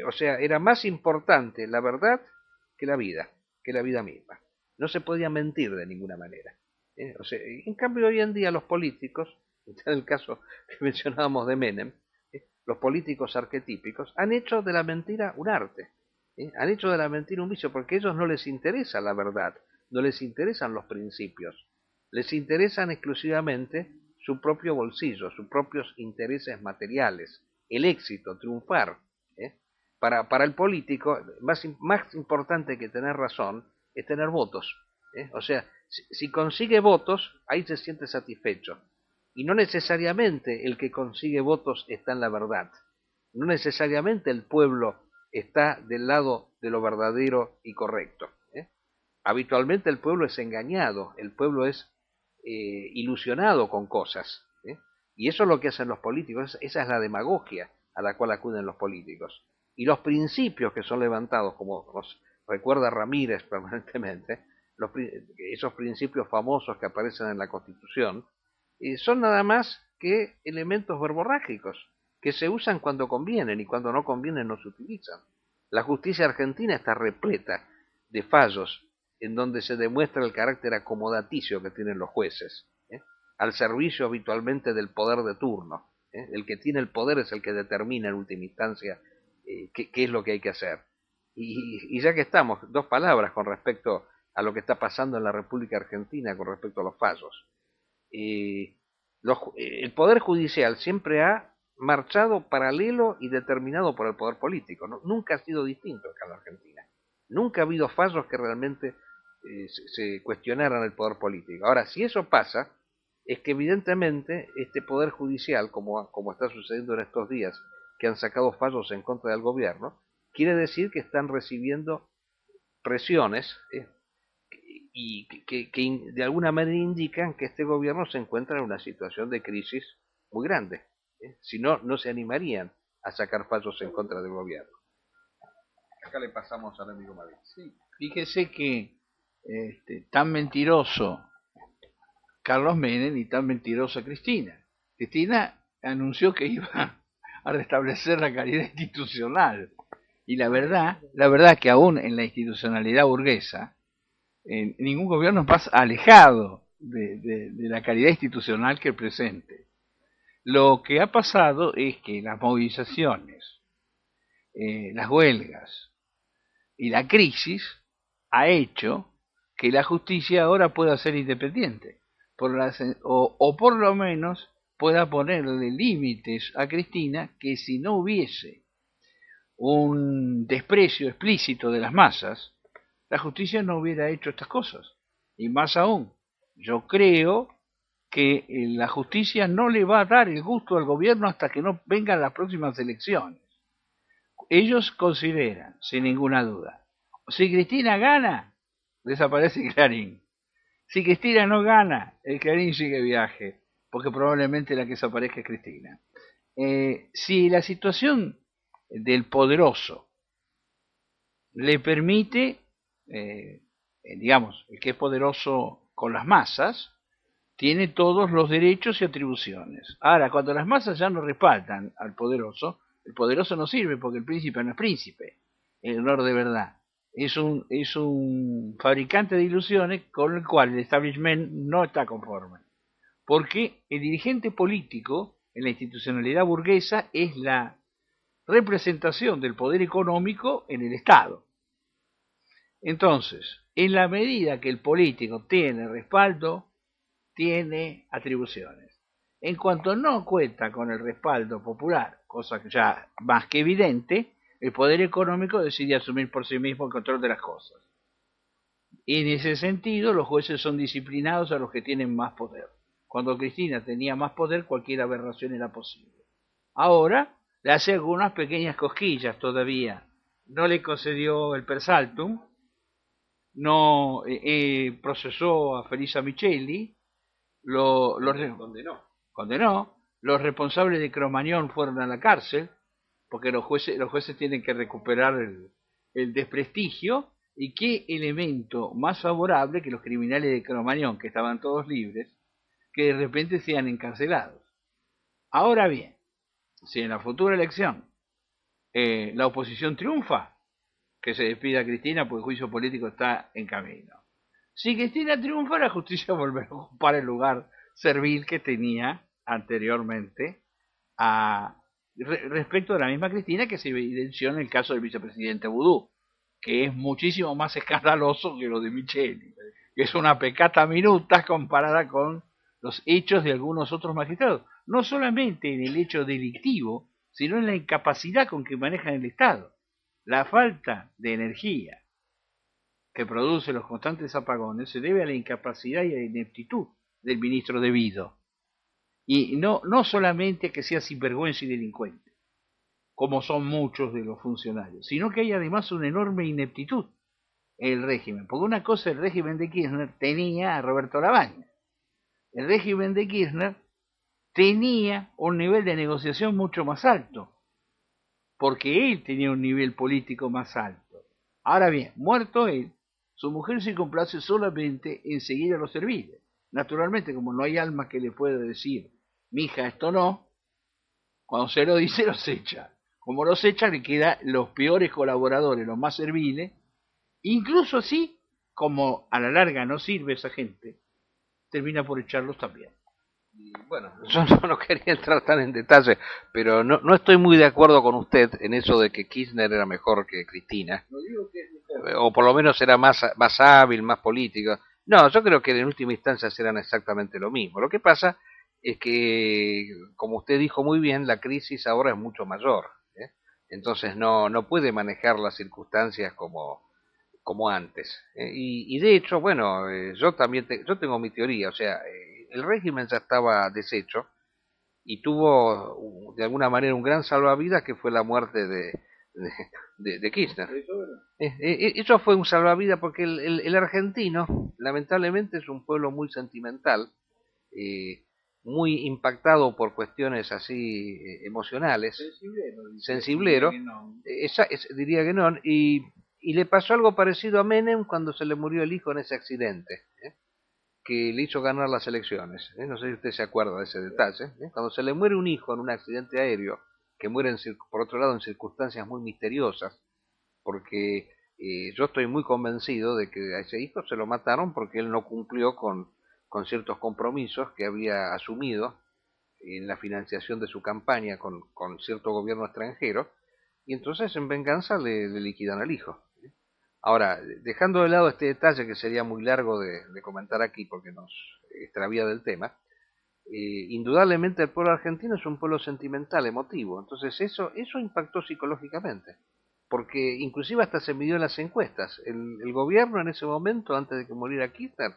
S1: o sea, era más importante la verdad que la vida misma. No se podía mentir de ninguna manera. O sea, en cambio hoy en día los políticos, en el caso que mencionábamos de Menem, los políticos arquetípicos han hecho de la mentira un arte, han hecho de la mentira un vicio, porque a ellos no les interesa la verdad, no les interesan los principios, les interesan exclusivamente su propio bolsillo, sus propios intereses materiales, el éxito, triunfar. Para el político, más importante que tener razón es tener votos. O sea, si consigue votos, ahí se siente satisfecho. Y no necesariamente el que consigue votos está en la verdad. No necesariamente el pueblo está del lado de lo verdadero y correcto. Habitualmente el pueblo es engañado, el pueblo es ilusionado con cosas. Y eso es lo que hacen los políticos, esa es la demagogia a la cual acuden los políticos. Y los principios que son levantados, como nos recuerda Ramírez permanentemente, esos principios famosos que aparecen en la Constitución, son nada más que elementos verborrágicos, que se usan cuando convienen y cuando no convienen no se utilizan. La justicia argentina está repleta de fallos en donde se demuestra el carácter acomodaticio que tienen los jueces, al servicio habitualmente del poder de turno. El que tiene el poder es el que determina en última instancia qué es lo que hay que hacer. Y ya que estamos, dos palabras con respecto a lo que está pasando en la República Argentina con respecto a los fallos. El Poder Judicial siempre ha marchado paralelo y determinado por el poder político. Nunca ha sido distinto acá en la Argentina. Nunca ha habido fallos que realmente se cuestionaran el poder político. Ahora, si eso pasa, es que evidentemente este Poder Judicial, como está sucediendo en estos días, que han sacado fallos en contra del gobierno, quiere decir que están recibiendo presiones y que de alguna manera indican que este gobierno se encuentra en una situación de crisis muy grande. Si no, no se animarían a sacar fallos en contra del gobierno. Acá le pasamos al amigo Madrid.
S2: Sí, fíjese que tan mentiroso Carlos Menem y tan mentirosa Cristina. Cristina anunció que iba a restablecer la calidad institucional. Y la verdad que aún en la institucionalidad burguesa, ningún gobierno es más alejado de la calidad institucional que el presente. Lo que ha pasado es que las movilizaciones las huelgas y la crisis ha hecho que la justicia ahora pueda ser independiente, o por lo menos pueda ponerle límites a Cristina, que si no hubiese un desprecio explícito de las masas, la justicia no hubiera hecho estas cosas. Y más aún, yo creo que la justicia no le va a dar el gusto al gobierno hasta que no vengan las próximas elecciones. Ellos consideran, sin ninguna duda, si Cristina gana, desaparece Clarín. Si Cristina no gana, el Clarín sigue viaje, porque probablemente la que desaparezca es Cristina. Si la situación del poderoso le permite, digamos, el que es poderoso con las masas, tiene todos los derechos y atribuciones. Ahora, cuando las masas ya no respaldan al poderoso, el poderoso no sirve porque el príncipe no es príncipe, el honor de verdad. Es un fabricante de ilusiones con el cual el establishment no está conforme. Porque el dirigente político en la institucionalidad burguesa es la representación del poder económico en el Estado. Entonces, en la medida que el político tiene respaldo, tiene atribuciones. En cuanto no cuenta con el respaldo popular, cosa que ya más que evidente, el poder económico decide asumir por sí mismo el control de las cosas. Y en ese sentido, los jueces son disciplinados a los que tienen más poder. Cuando Cristina tenía más poder, cualquier aberración era posible. Ahora le hace algunas pequeñas cosquillas todavía. No le concedió el persaltum, no procesó a Felisa Micheli, condenó, los responsables de Cromañón fueron a la cárcel, porque los jueces tienen que recuperar el desprestigio, y qué elemento más favorable que los criminales de Cromañón, que estaban todos libres, que de repente sean encarcelados. Ahora bien, si en la futura elección la oposición triunfa, que se despida a Cristina porque el juicio político está en camino. Si Cristina triunfa, la justicia volverá a ocupar el lugar servil que tenía anteriormente respecto de la misma Cristina, que se evidenció en el caso del vicepresidente Vudú, que es muchísimo más escandaloso que lo de Micheli, que es una pecata minuta comparada con los hechos de algunos otros magistrados, no solamente en el hecho delictivo, sino en la incapacidad con que manejan el Estado. La falta de energía que produce los constantes apagones se debe a la incapacidad y a la ineptitud del ministro debido. Y no solamente que sea sinvergüenza y delincuente, como son muchos de los funcionarios, sino que hay además una enorme ineptitud en el régimen. Porque una cosa, el régimen de Kirchner tenía a Roberto Labaña. El régimen de Kirchner tenía un nivel de negociación mucho más alto, porque él tenía un nivel político más alto. Ahora bien, muerto él, su mujer se complace solamente en seguir a los serviles. Naturalmente, como no hay alma que le pueda decir, mija, esto no, cuando se lo dice, los echa. Como los echa, le quedan los peores colaboradores, los más serviles. Incluso así, como a la larga no sirve esa gente, termina por echarlos también.
S1: Y bueno, yo no quería entrar tan en detalle, pero no estoy muy de acuerdo con usted en eso de que Kirchner era mejor que Cristina.
S2: No digo que es mejor.
S1: O por lo menos era más hábil, más político. No, yo creo que en última instancia eran exactamente lo mismo. Lo que pasa es que, como usted dijo muy bien, la crisis ahora es mucho mayor, ¿eh? Entonces no puede manejar las circunstancias como antes. Y de hecho, bueno, yo también yo tengo mi teoría, o sea, el régimen ya estaba deshecho y tuvo de alguna manera un gran salvavidas que fue la muerte de Kirchner. Eso fue un salvavidas porque el argentino, lamentablemente, es un pueblo muy sentimental, muy impactado por cuestiones así emocionales, sensiblero, diría que no, y le pasó algo parecido a Menem cuando se le murió el hijo en ese accidente, que le hizo ganar las elecciones. No sé si usted se acuerda de ese detalle. Cuando se le muere un hijo en un accidente aéreo, que muere por otro lado en circunstancias muy misteriosas, porque yo estoy muy convencido de que a ese hijo se lo mataron porque él no cumplió con ciertos compromisos que había asumido en la financiación de su campaña con cierto gobierno extranjero, y entonces en venganza le liquidan al hijo. Ahora, dejando de lado este detalle que sería muy largo de comentar aquí porque nos extravía del tema, indudablemente el pueblo argentino es un pueblo sentimental, emotivo, entonces eso impactó psicológicamente, porque inclusive hasta se midió en las encuestas. El gobierno en ese momento, antes de que muriera Kirchner,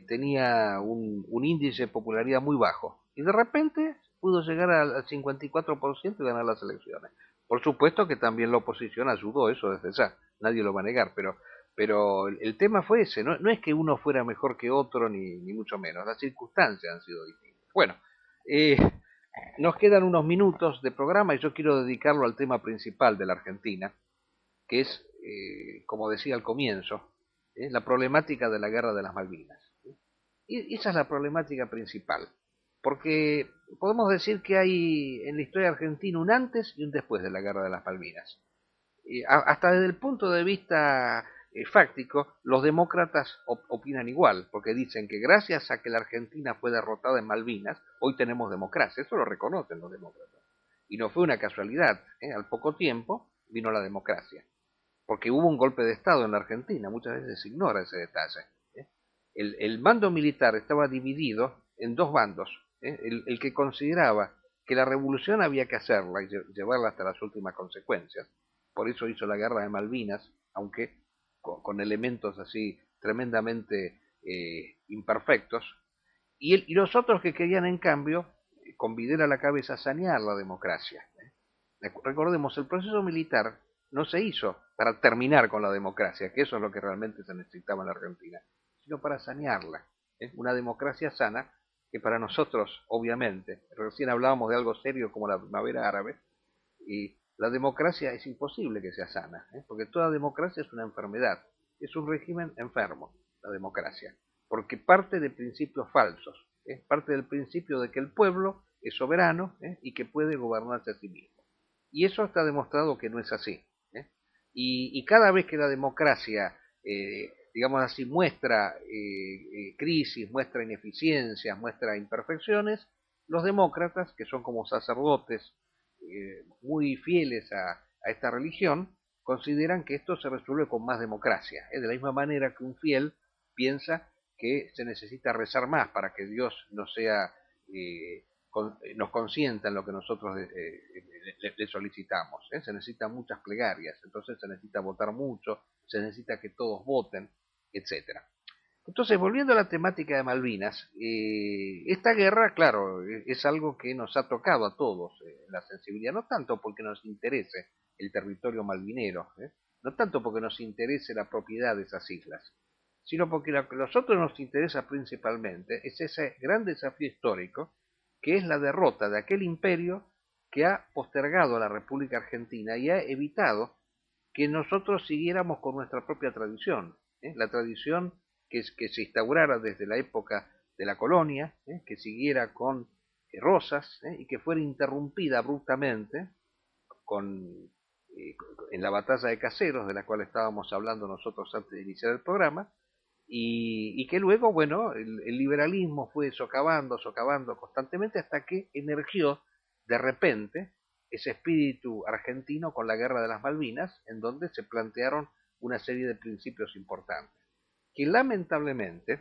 S1: tenía un índice de popularidad muy bajo, y de repente pudo llegar al 54% y ganar las elecciones. Por supuesto que también la oposición ayudó, eso desde ya, nadie lo va a negar, pero el tema fue ese, no es que uno fuera mejor que otro, ni mucho menos, las circunstancias han sido distintas. Bueno, eh, nos quedan unos minutos de programa y yo quiero dedicarlo al tema principal de la Argentina, que es, como decía al comienzo, la problemática de la guerra de las Malvinas. Y esa es la problemática principal, porque podemos decir que hay en la historia argentina un antes y un después de la guerra de las Malvinas. Hasta desde el punto de vista fáctico, los demócratas opinan igual, porque dicen que gracias a que la Argentina fue derrotada en Malvinas, hoy tenemos democracia. Eso lo reconocen los demócratas. Y no fue una casualidad. Al poco tiempo vino la democracia, porque hubo un golpe de Estado en la Argentina. Muchas veces se ignora ese detalle. El mando militar estaba dividido en dos bandos. El que consideraba que la revolución había que hacerla y llevarla hasta las últimas consecuencias. Por eso hizo la guerra de Malvinas, aunque con elementos así tremendamente imperfectos. Y los otros que querían, en cambio, con Videla a la cabeza, sanear la democracia. Recordemos, el proceso militar no se hizo para terminar con la democracia, que eso es lo que realmente se necesitaba en la Argentina, sino para sanearla. Una democracia sana que para nosotros, obviamente, recién hablábamos de algo serio como la primavera árabe, y la democracia es imposible que sea sana, porque toda democracia es una enfermedad, es un régimen enfermo, la democracia, porque parte de principios falsos, parte del principio de que el pueblo es soberano y que puede gobernarse a sí mismo. Y eso está demostrado que no es así. Y cada vez que la democracia, digamos así, muestra crisis, muestra ineficiencias, muestra imperfecciones, los demócratas, que son como sacerdotes muy fieles a esta religión, consideran que esto se resuelve con más democracia. De la misma manera que un fiel piensa que se necesita rezar más para que Dios no sea, nos consienta en lo que nosotros le solicitamos. Se necesitan muchas plegarias, entonces se necesita votar mucho, se necesita que todos voten, etcétera. Entonces, volviendo a la temática de Malvinas, esta guerra, claro, es algo que nos ha tocado a todos, la sensibilidad, no tanto porque nos interese el territorio malvinero, no tanto porque nos interese la propiedad de esas islas, sino porque lo que a nosotros nos interesa principalmente es ese gran desafío histórico que es la derrota de aquel imperio que ha postergado a la República Argentina y ha evitado que nosotros siguiéramos con nuestra propia tradición, la tradición que se instaurara desde la época de la colonia, que siguiera con Rosas y que fuera interrumpida abruptamente con, en la batalla de Caseros, de la cual estábamos hablando nosotros antes de iniciar el programa, y que luego, bueno, el liberalismo fue socavando constantemente hasta que emergió de repente ese espíritu argentino con la guerra de las Malvinas, en donde se plantearon una serie de principios importantes, que lamentablemente,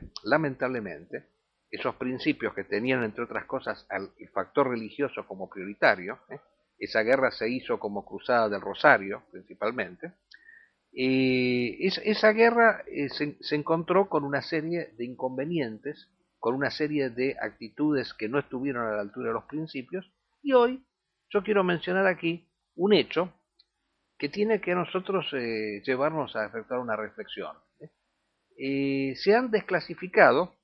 S1: esos principios que tenían, entre otras cosas, el factor religioso como prioritario, esa guerra se hizo como cruzada del Rosario, principalmente, esa guerra se encontró con una serie de inconvenientes, con una serie de actitudes que no estuvieron a la altura de los principios, y hoy yo quiero mencionar aquí un hecho que tiene que a nosotros llevarnos a efectuar una reflexión. Se han desclasificado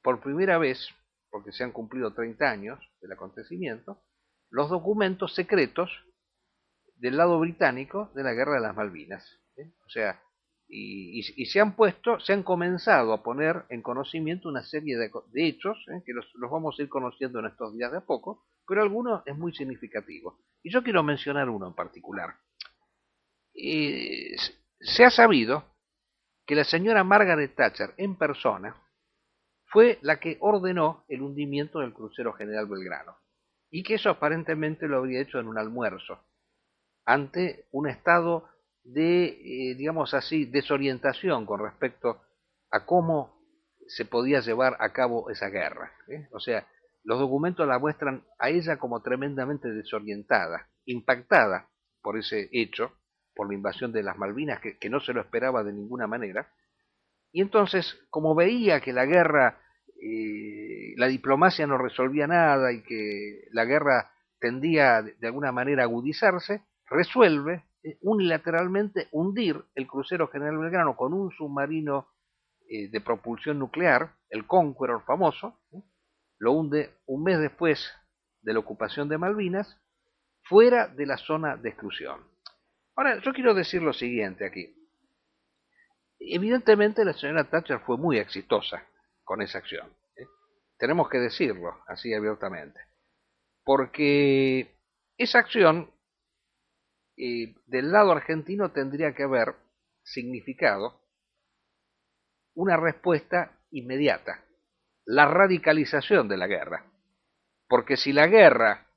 S1: por primera vez, porque se han cumplido 30 años del acontecimiento, los documentos secretos del lado británico de la guerra de las Malvinas. O sea, y se han comenzado a poner en conocimiento una serie de hechos, que los vamos a ir conociendo en estos días de a poco, pero alguno es muy significativo. Y yo quiero mencionar uno en particular. Se ha sabido que la señora Margaret Thatcher en persona fue la que ordenó el hundimiento del crucero General Belgrano, y que eso aparentemente lo habría hecho en un almuerzo. ante un estado de, digamos así, desorientación con respecto a cómo se podía llevar a cabo esa guerra. O sea, los documentos la muestran a ella como tremendamente desorientada, impactada por ese hecho, por la invasión de las Malvinas, que no se lo esperaba de ninguna manera. Y entonces, como veía que la guerra, la diplomacia no resolvía nada y que la guerra tendía de alguna manera a agudizarse, resuelve unilateralmente hundir el crucero General Belgrano con un submarino de propulsión nuclear, el Conqueror famoso, lo hunde un mes después de la ocupación de Malvinas, fuera de la zona de exclusión. Ahora, yo quiero decir lo siguiente aquí. Evidentemente la señora Thatcher fue muy exitosa con esa acción. Tenemos que decirlo así abiertamente. Porque esa acción del lado argentino tendría que haber significado una respuesta inmediata, la radicalización de la guerra. Porque si la guerra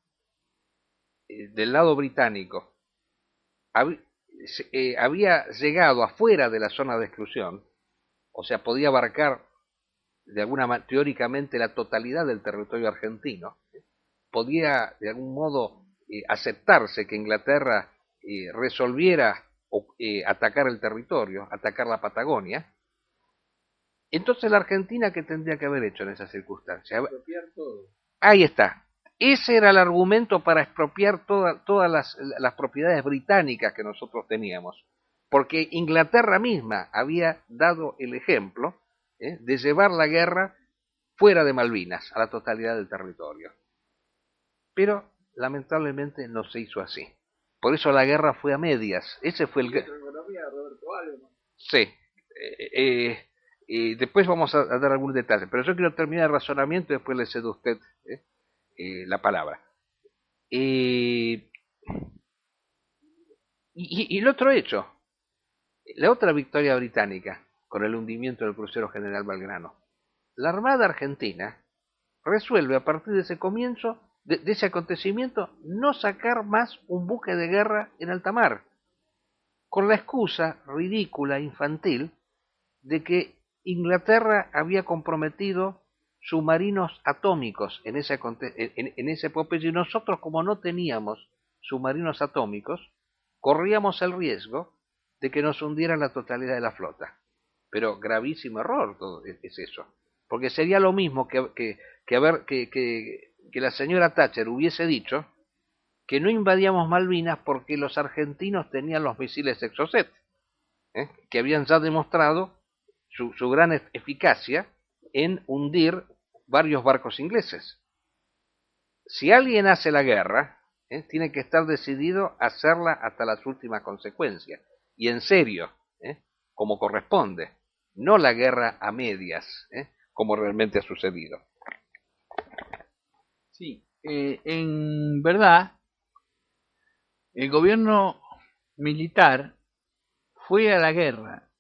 S1: del lado británico había llegado afuera de la zona de exclusión, o sea, podía abarcar de alguna manera, teóricamente, la totalidad del territorio argentino, podía de algún modo aceptarse que Inglaterra resolviera atacar el territorio, atacar la Patagonia. Entonces la Argentina, ¿qué tendría que haber hecho en esas circunstancias?
S2: Expropiar todo.
S1: Ahí está. Ese era el argumento para expropiar todas las propiedades británicas que nosotros teníamos. Porque Inglaterra misma había dado el ejemplo de llevar la guerra fuera de Malvinas, a la totalidad del territorio. Pero lamentablemente no se hizo así. Por eso la guerra fue a medias. Ese fue el... Sí. Después vamos a dar algunos detalles, pero yo quiero terminar el razonamiento y después le cedo a usted la palabra. Y el otro hecho, la otra victoria británica con el hundimiento del crucero General Belgrano. La Armada Argentina resuelve a partir de ese comienzo, de ese acontecimiento, no sacar más un buque de guerra en alta mar, con la excusa ridícula, infantil, de que Inglaterra había comprometido submarinos atómicos en ese epopeya, y nosotros, como no teníamos submarinos atómicos, corríamos el riesgo de que nos hundiera la totalidad de la flota. Pero gravísimo error todo es eso, porque sería lo mismo que la señora Thatcher hubiese dicho que no invadíamos Malvinas porque los argentinos tenían los misiles Exocet, que habían ya demostrado su gran eficacia en hundir varios barcos ingleses. Si alguien hace la guerra, tiene que estar decidido a hacerla hasta las últimas consecuencias, y en serio, como corresponde, no la guerra a medias, como realmente ha sucedido.
S2: Sí, en verdad, el gobierno militar fue a la guerra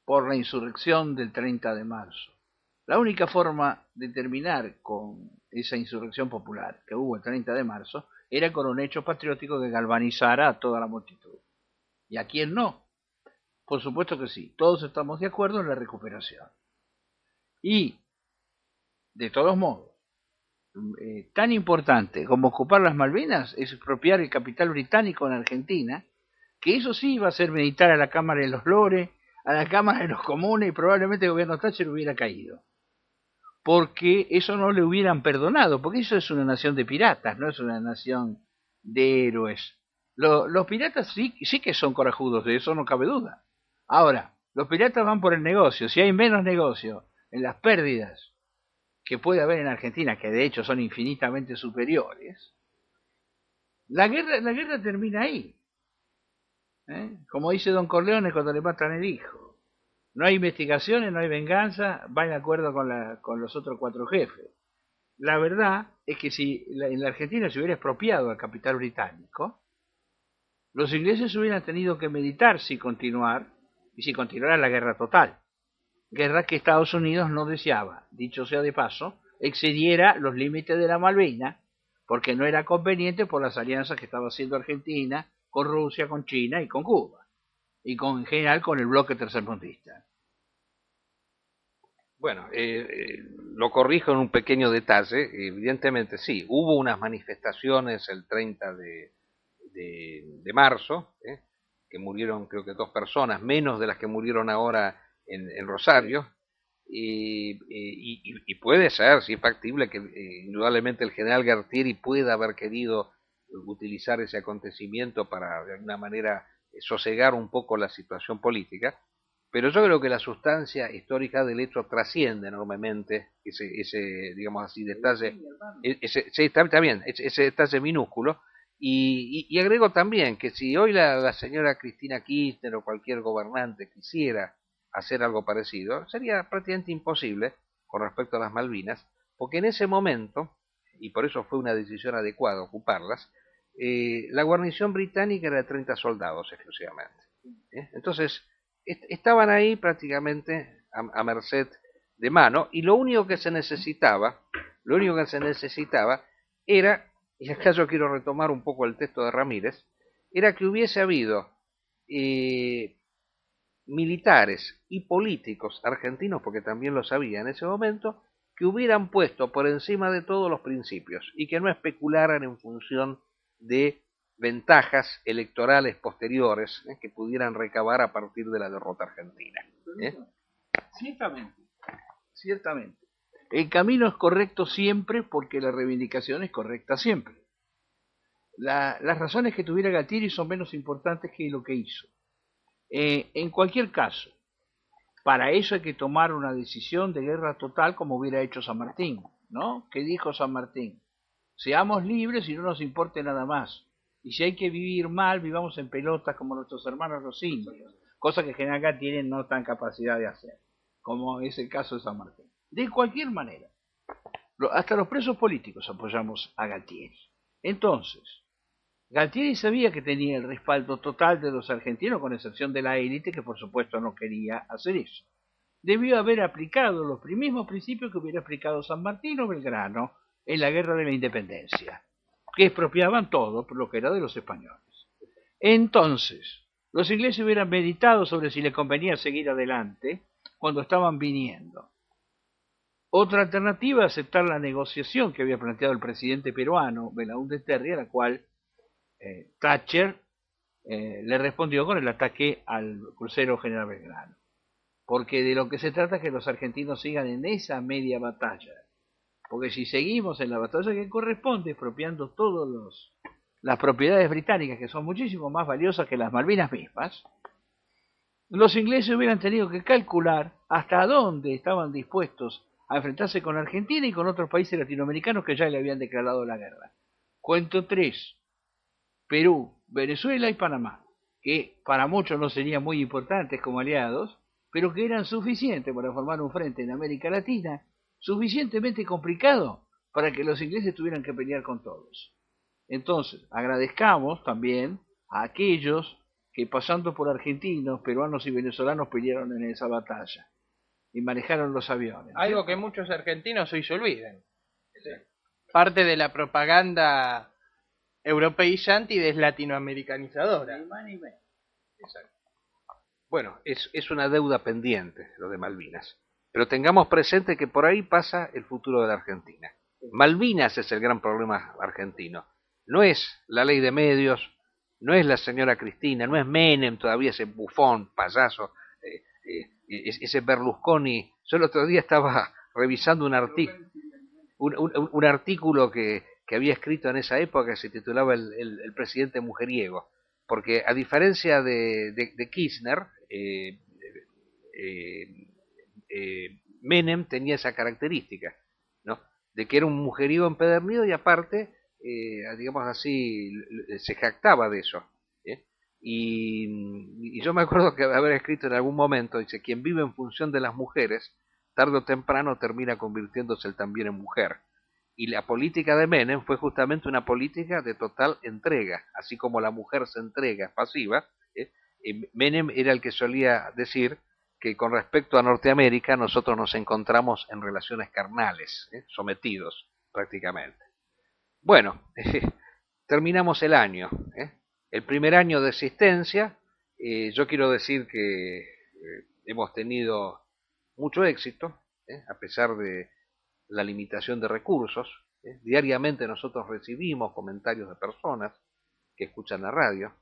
S2: por la insurrección del 30 de marzo. La única forma de terminar con esa insurrección popular que hubo el 30 de marzo era con un hecho patriótico que galvanizara a toda la multitud. ¿Y a quién no? Por supuesto que sí, todos estamos de acuerdo en la recuperación. Y, de todos modos, tan importante como ocupar las Malvinas es expropiar el capital británico en Argentina, que eso sí iba a hacer meditar a la Cámara de los Lores, a la Cámara de los Comunes, y probablemente el gobierno Thatcher hubiera caído. Porque eso no le hubieran perdonado, porque eso es una nación de piratas, no es una nación de héroes. Los piratas sí que son corajudos, de eso no cabe duda. Ahora, los piratas van por el negocio. Si hay menos negocio en las pérdidas que puede haber en Argentina, que de hecho son infinitamente superiores, la guerra termina ahí. Como dice Don Corleone cuando le matan el hijo. No hay investigaciones, no hay venganza, va en acuerdo con los otros 4 jefes. La verdad es que si en la Argentina se hubiera expropiado al capital británico, los ingleses hubieran tenido que meditar si continuar, y si continuara la guerra total. Guerra que Estados Unidos no deseaba, dicho sea de paso, excediera los límites de la Malvinas, porque no era conveniente por las alianzas que estaba haciendo Argentina con Rusia, con China y con Cuba, y en general con el bloque tercermundista.
S1: Bueno, lo corrijo en un pequeño detalle. Evidentemente sí, hubo unas manifestaciones el 30 de marzo, que murieron creo que 2 personas, menos de las que murieron ahora en Rosario, y puede ser, sí es factible que indudablemente el general Guertieri pueda haber querido utilizar ese acontecimiento para de alguna manera sosegar un poco la situación política, pero yo creo que la sustancia histórica del hecho trasciende enormemente ese digamos así, detalle, sí, está bien, ese detalle minúsculo, y agrego también que si hoy la señora Cristina Kirchner o cualquier gobernante quisiera hacer algo parecido, sería prácticamente imposible con respecto a las Malvinas, porque en ese momento, y por eso fue una decisión adecuada ocuparlas, la guarnición británica era de 30 soldados exclusivamente. Entonces, estaban ahí prácticamente a merced de mano, y lo único que se necesitaba era, y acá yo quiero retomar un poco el texto de Ramírez, era que hubiese habido militares y políticos argentinos, porque también lo sabía en ese momento, que hubieran puesto por encima de todos los principios y que no especularan en función de ventajas electorales posteriores que pudieran recabar a partir de la derrota argentina.
S2: Ciertamente, ciertamente. El camino es correcto siempre porque la reivindicación es correcta siempre. Las razones que tuviera Galtieri son menos importantes que lo que hizo. En cualquier caso, para eso hay que tomar una decisión de guerra total como hubiera hecho San Martín, ¿no? ¿Qué dijo San Martín? Seamos libres y no nos importe nada más. Y si hay que vivir mal, vivamos en pelotas como nuestros hermanos los indios, cosa que en general acá tienen no tan capacidad de hacer, como es el caso de San Martín. De cualquier manera, hasta los presos políticos apoyamos a Galtieri. Entonces, Galtieri sabía que tenía el respaldo total de los argentinos, con excepción de la élite, que por supuesto no quería hacer eso. Debió haber aplicado los mismos principios que hubiera aplicado San Martín o Belgrano en la guerra de la independencia, que expropiaban todo por lo que era de los españoles. Entonces, los ingleses hubieran meditado sobre si les convenía seguir adelante cuando estaban viniendo. Otra alternativa, aceptar la negociación que había planteado el presidente peruano, Belaúnde Terry, a la cual Thatcher le respondió con el ataque al crucero General Belgrano. Porque de lo que se trata es que los argentinos sigan en esa media batalla. Porque si seguimos en la batalla que corresponde, expropiando todas las propiedades británicas, que son muchísimo más valiosas que las Malvinas mismas, los ingleses hubieran tenido que calcular hasta dónde estaban dispuestos a enfrentarse con Argentina y con otros países latinoamericanos que ya le habían declarado la guerra. Cuento 3. Perú, Venezuela y Panamá, que para muchos no serían muy importantes como aliados, pero que eran suficientes para formar un frente en América Latina, suficientemente complicado para que los ingleses tuvieran que pelear con todos. Entonces, agradezcamos también a aquellos que pasando por argentinos, peruanos y venezolanos pelearon en esa batalla y manejaron los aviones.
S3: Algo que muchos argentinos hoy se olviden. Sí. Parte de la propaganda europeizante y deslatinoamericanizadora.
S1: Exacto. Bueno, es una deuda pendiente lo de Malvinas, pero tengamos presente que por ahí pasa el futuro de la Argentina. Malvinas es el gran problema argentino, no es la ley de medios, no es la señora Cristina, no es Menem todavía, ese bufón, payaso, ese Berlusconi. Yo el otro día estaba revisando un artículo que había escrito en esa época, que se titulaba el presidente mujeriego, porque a diferencia de Kirchner, Menem tenía esa característica, ¿no? De que era un mujeriego empedernido y aparte, digamos así, se jactaba de eso. Y yo me acuerdo que haber escrito en algún momento, dice, quien vive en función de las mujeres, tarde o temprano termina convirtiéndose él también en mujer. Y la política de Menem fue justamente una política de total entrega, así como la mujer se entrega, es pasiva. Menem era el que solía decir que con respecto a Norteamérica nosotros nos encontramos en relaciones carnales, sometidos prácticamente. Bueno, terminamos el año, el primer año de existencia, yo quiero decir que hemos tenido mucho éxito, a pesar de la limitación de recursos. Diariamente nosotros recibimos comentarios de personas que escuchan la radio.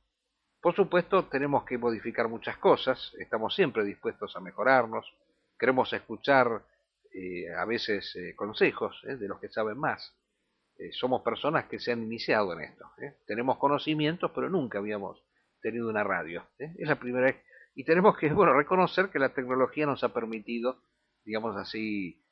S1: Por supuesto, tenemos que modificar muchas cosas, estamos siempre dispuestos a mejorarnos, queremos escuchar a veces consejos de los que saben más. Somos personas que se han iniciado en esto. Tenemos conocimientos, pero nunca habíamos tenido una radio. Es la primera vez. Y tenemos que, bueno, reconocer que la tecnología nos ha permitido, digamos así,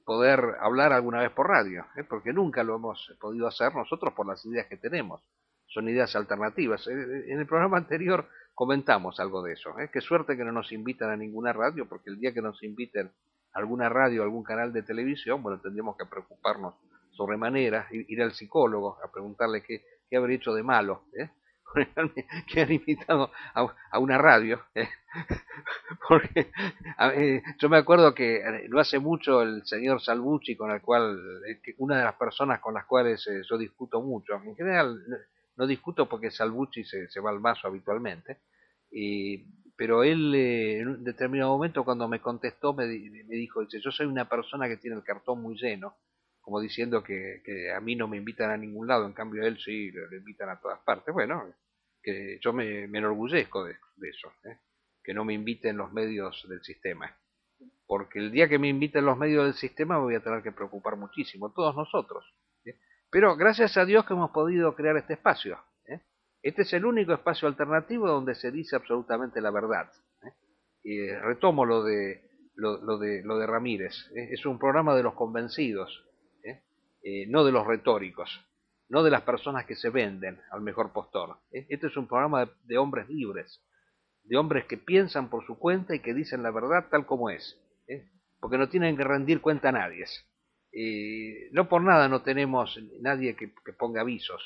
S1: poder hablar alguna vez por radio, porque nunca lo hemos podido hacer nosotros por las ideas que tenemos. Son ideas alternativas. En el programa anterior comentamos algo de eso. Qué suerte que no nos invitan a ninguna radio, porque el día que nos inviten a alguna radio, a algún canal de televisión, bueno, tendríamos que preocuparnos sobremanera, ir al psicólogo a preguntarle qué habré hecho de malo, que han invitado a una radio, porque yo me acuerdo que no hace mucho el señor Salvucci, con el cual, una de las personas con las cuales yo discuto mucho, en general no discuto porque Salvucci se va al mazo habitualmente, pero él en un determinado momento cuando me contestó me dijo, dice, yo soy una persona que tiene el cartón muy lleno, como diciendo que a mí no me invitan a ningún lado, en cambio a él sí le invitan a todas partes. Bueno, que yo me enorgullezco de eso, que no me inviten los medios del sistema, porque el día que me inviten los medios del sistema me voy a tener que preocupar muchísimo, todos nosotros. Pero gracias a Dios que hemos podido crear este espacio. Este es el único espacio alternativo donde se dice absolutamente la verdad. Y retomo lo de Ramírez. Es un programa de los convencidos, no de los retóricos, no de las personas que se venden al mejor postor. Este es un programa de hombres libres, de hombres que piensan por su cuenta y que dicen la verdad tal como es, porque no tienen que rendir cuenta a nadie. No por nada no tenemos nadie que ponga avisos,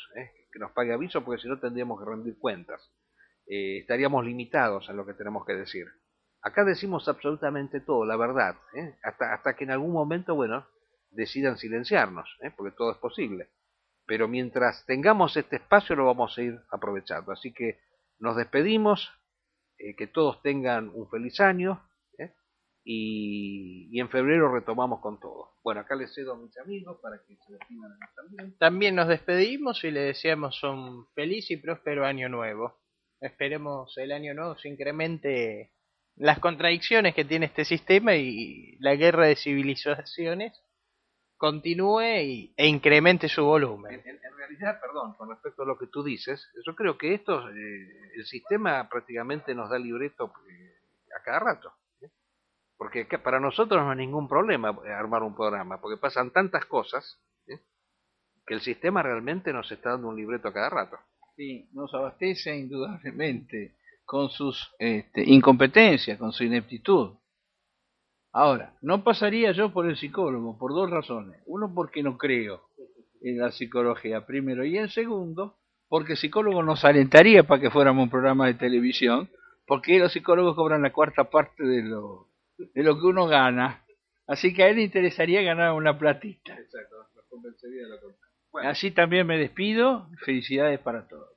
S1: que nos pague avisos, porque si no tendríamos que rendir cuentas. Estaríamos limitados en lo que tenemos que decir. Acá decimos absolutamente todo, la verdad, hasta que en algún momento, bueno, decidan silenciarnos, porque todo es posible. Pero mientras tengamos este espacio lo vamos a ir aprovechando. Así que nos despedimos, que todos tengan un feliz año, y en febrero retomamos con todo. Bueno, acá les cedo a mis amigos para que se despidan también.
S3: También nos despedimos y le deseamos un feliz y próspero año nuevo. Esperemos el año nuevo se incremente las contradicciones que tiene este sistema y la guerra de civilizaciones continúe e incremente su volumen.
S1: En realidad, perdón, con respecto a lo que tú dices, yo creo que esto, el sistema prácticamente nos da libreto a cada rato. Porque para nosotros no es ningún problema armar un programa, porque pasan tantas cosas que el sistema realmente nos está dando un libreto a cada rato.
S2: Sí, nos abastece indudablemente con sus incompetencias, con su ineptitud. Ahora, no pasaría yo por el psicólogo por dos razones. Uno, porque no creo en la psicología, primero. Y en segundo, porque el psicólogo nos alentaría para que fuéramos un programa de televisión, porque los psicólogos cobran la cuarta parte de lo que uno gana. Así que a él le interesaría ganar una platita.
S1: Exacto, nos convencería de la cosa. Bueno.
S2: Así también me despido. Felicidades para todos.